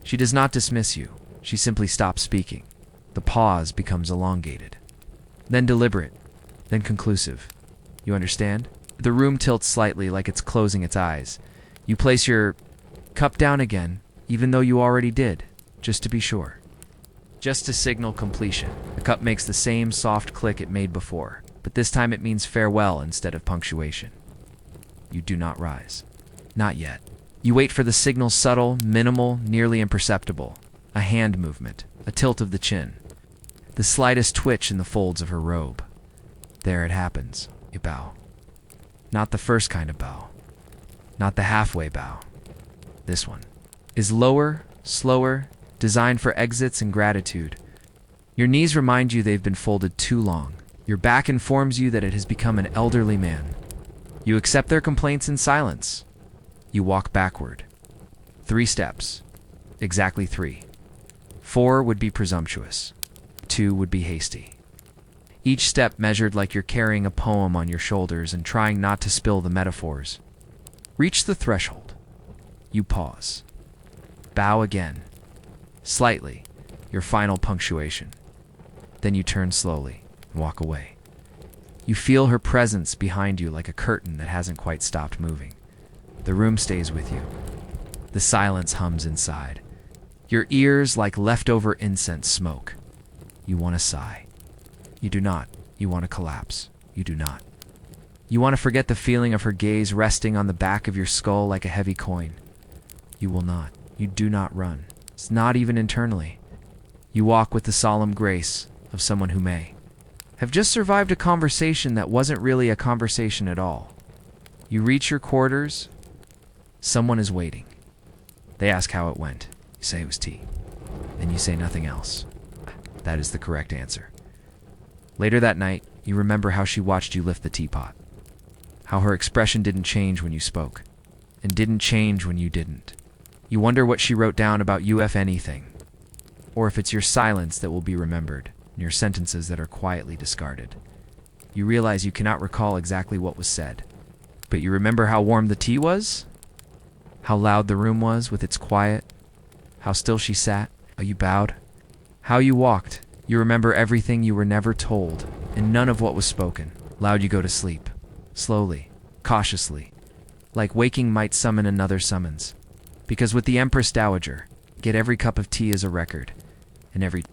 She does not dismiss you. She simply stops speaking. The pause becomes elongated, then deliberate, then conclusive. You understand? The room tilts slightly like it's closing its eyes. You place your cup down again, even though you already did, just to be sure. Just to signal completion. The cup makes the same soft click it made before, but this time it means farewell instead of punctuation. You do not rise. Not yet. You wait for the signal, subtle, minimal, nearly imperceptible. A hand movement, a tilt of the chin, the slightest twitch in the folds of her robe. There it happens. You bow. Not the first kind of bow. Not the halfway bow. This one is lower, slower, designed for exits and gratitude. Your knees remind you they've been folded too long. Your back informs you that it has become an elderly man. You accept their complaints in silence. You walk backward. 3 steps. Exactly 3. 4 would be presumptuous. 2 would be hasty. Each step measured like you're carrying a poem on your shoulders and trying not to spill the metaphors. Reach the threshold. You pause. Bow again. Slightly, your final punctuation. Then you turn slowly and walk away. You feel her presence behind you like a curtain that hasn't quite stopped moving. The room stays with you. The silence hums inside. Your ears like leftover incense smoke. You want to sigh. You do not. You want to collapse. You do not. You want to forget the feeling of her gaze resting on the back of your skull like a heavy coin. You will not. You do not run. It's not even internally. You walk with the solemn grace of someone who may have just survived a conversation that wasn't really a conversation at all. You reach your quarters. Someone is waiting. They ask how it went. You say it was tea. Then you say nothing else. That is the correct answer. Later that night, you remember how she watched you lift the teapot. How her expression didn't change when you spoke, and didn't change when you didn't. You wonder what she wrote down about you, if anything. Or if it's your silence that will be remembered, and your sentences that are quietly discarded. You realize you cannot recall exactly what was said, but you remember how warm the tea was? How loud the room was with its quiet? How still she sat? How you bowed? How you walked? You remember everything you were never told, and none of what was spoken. Loud you go to sleep. Slowly, cautiously, like waking might summon another summons. Because with the Empress Dowager, get every cup of tea as a record. and every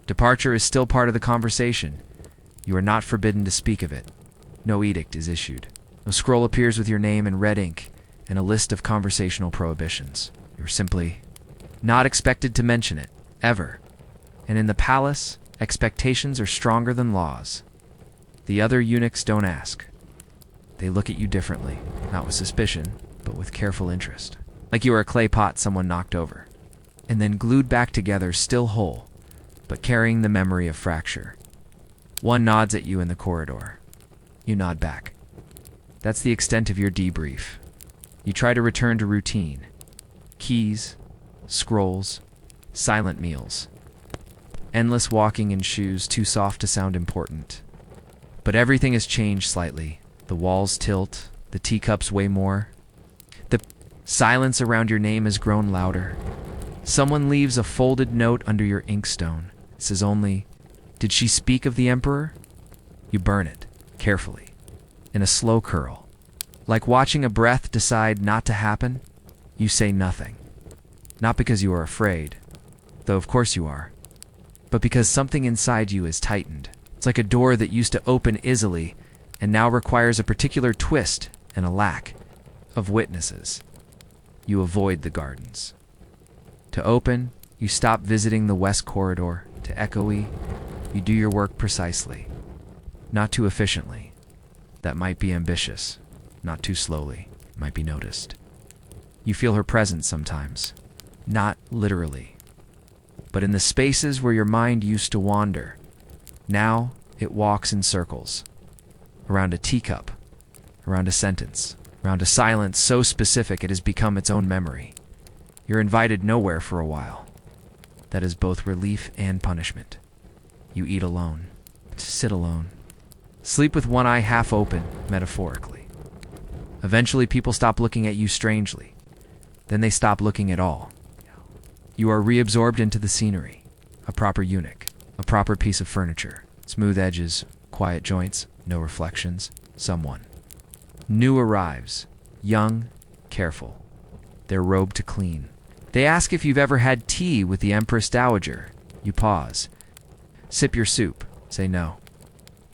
departure is still part of the conversation. You are not forbidden to speak of it. No edict is issued. No scroll appears with your name in red ink and a list of conversational prohibitions. You're simply not expected to mention it, ever. And in the palace, expectations are stronger than laws. The other eunuchs don't ask. They look at you differently, not with suspicion, but with careful interest. Like you are a clay pot someone knocked over, and then glued back together, still whole, but carrying the memory of fracture. One nods at you in the corridor. You nod back. That's the extent of your debrief. You try to return to routine. Keys, scrolls, silent meals. Endless walking in shoes too soft to sound important. But everything has changed slightly. The walls tilt, the teacups weigh more. The silence around your name has grown louder. Someone leaves a folded note under your inkstone. It says only, "Did she speak of the Emperor?" You burn it, carefully, in a slow curl. Like watching a breath decide not to happen, you say nothing. Not because you are afraid, though of course you are, but because something inside you is tightened. It's like a door that used to open easily and now requires a particular twist and a lack of witnesses. You avoid the gardens. To open, you stop visiting the west corridor. To echoey, you do your work precisely. Not too efficiently. That might be ambitious. Not too slowly. Might be noticed. You feel her presence sometimes. Not literally, but in the spaces where your mind used to wander. Now it walks in circles. Around a teacup. Around a sentence. Around a silence so specific it has become its own memory. You're invited nowhere for a while. That is both relief and punishment. You eat alone. Sit alone. Sleep with one eye half open, metaphorically. Eventually people stop looking at you strangely. Then they stop looking at all. You are reabsorbed into the scenery. A proper eunuch. A proper piece of furniture. Smooth edges, quiet joints, no reflections. Someone new arrives. Young, careful. Their robe to clean. They ask if you've ever had tea with the Empress Dowager. You pause. Sip your soup. Say no.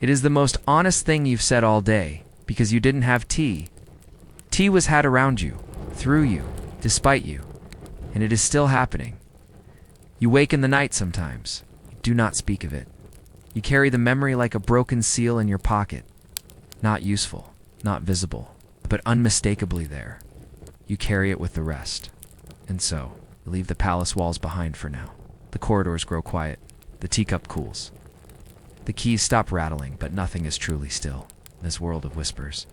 It is the most honest thing you've said all day, because you didn't have tea. Tea was had around you, through you, despite you, and it is still happening. You wake in the night sometimes. You do not speak of it. You carry the memory like a broken seal in your pocket. Not useful, not visible, but unmistakably there. You carry it with the rest. And so, you leave the palace walls behind for now. The corridors grow quiet. The teacup cools. The keys stop rattling, but nothing is truly still in this world of whispers.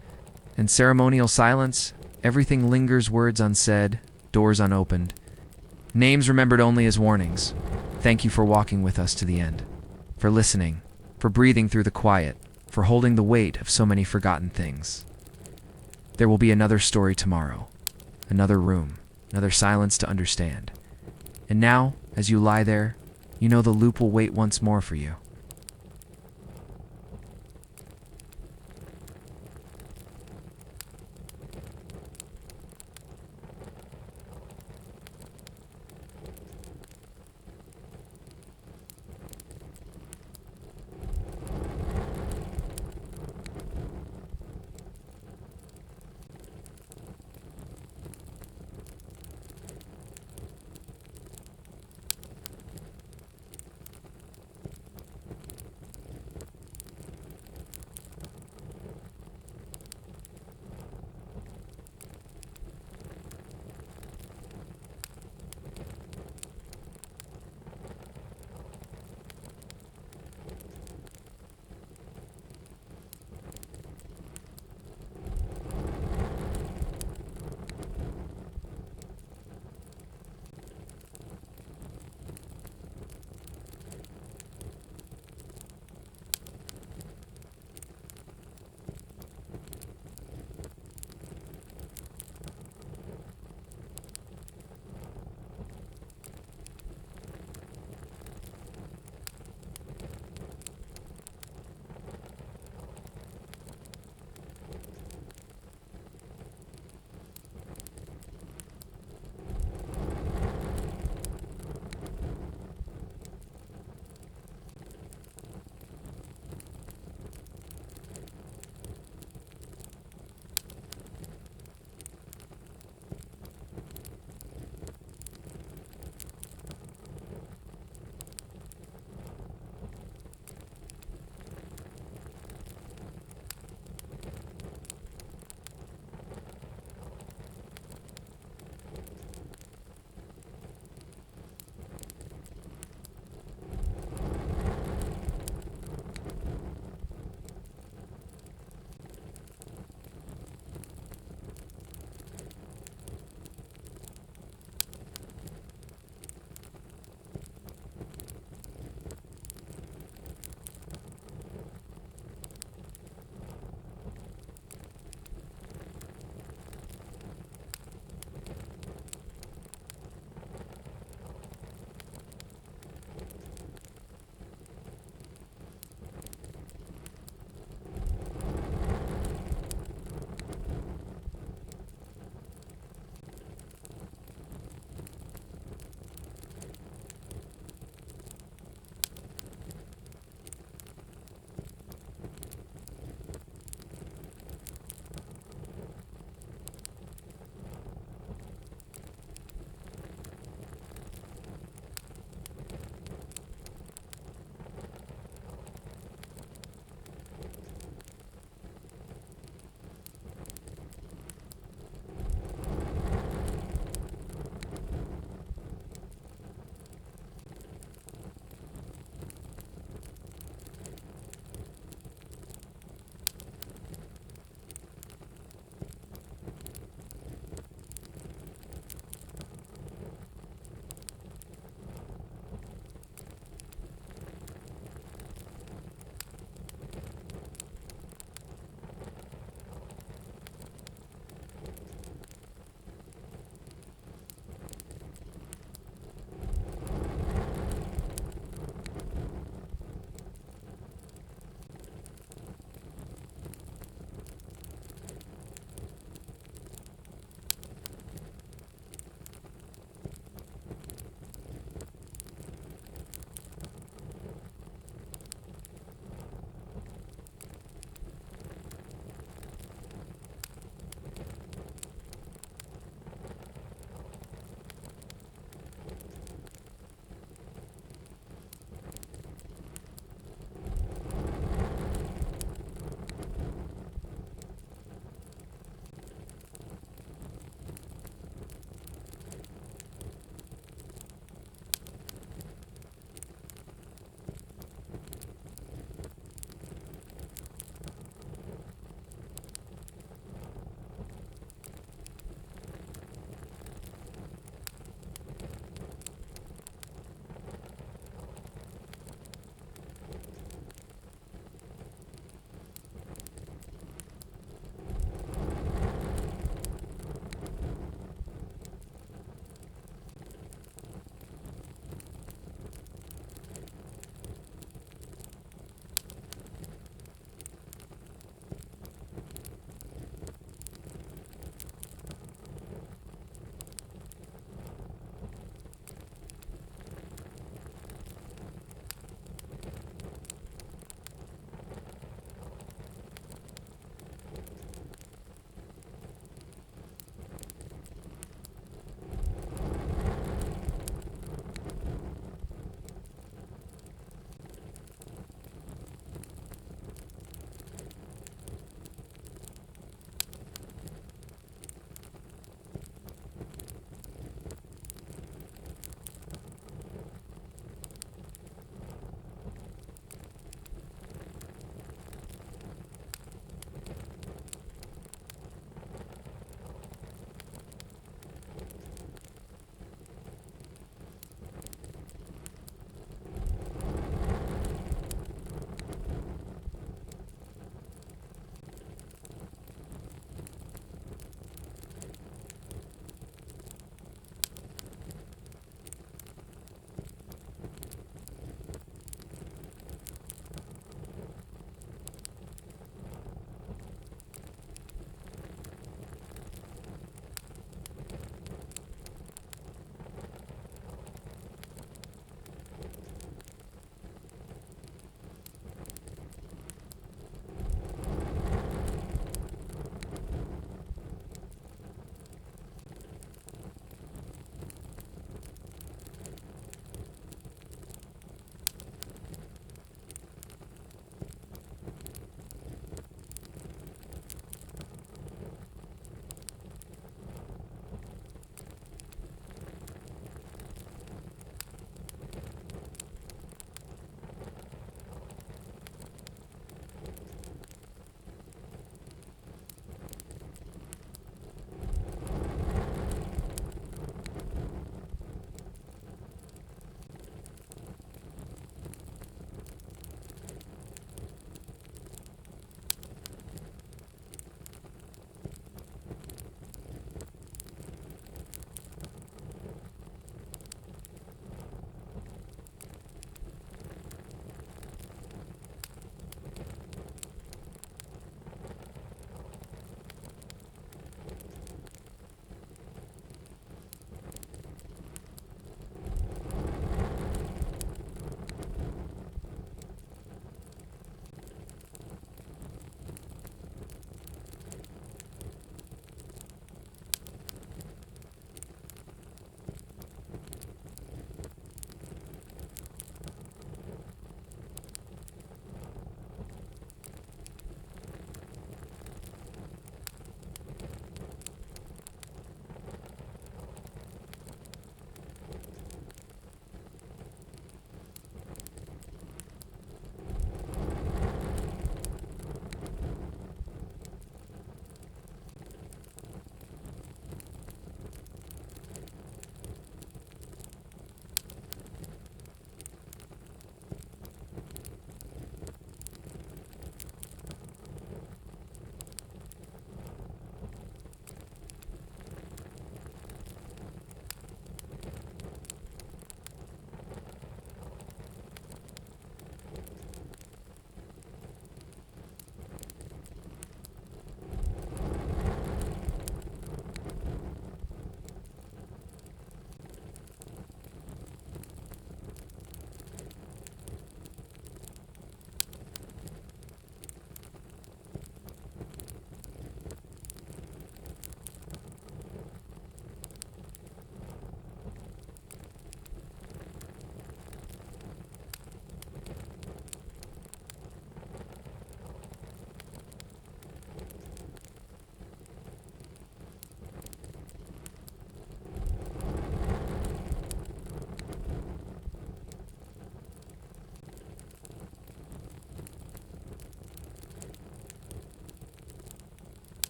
In ceremonial silence, everything lingers, words unsaid, doors unopened, names remembered only as warnings. Thank you for walking with us to the end, for listening, for breathing through the quiet, for holding the weight of so many forgotten things. There will be another story tomorrow, another room, another silence to understand. And now, as you lie there, you know the loop will wait once more for you.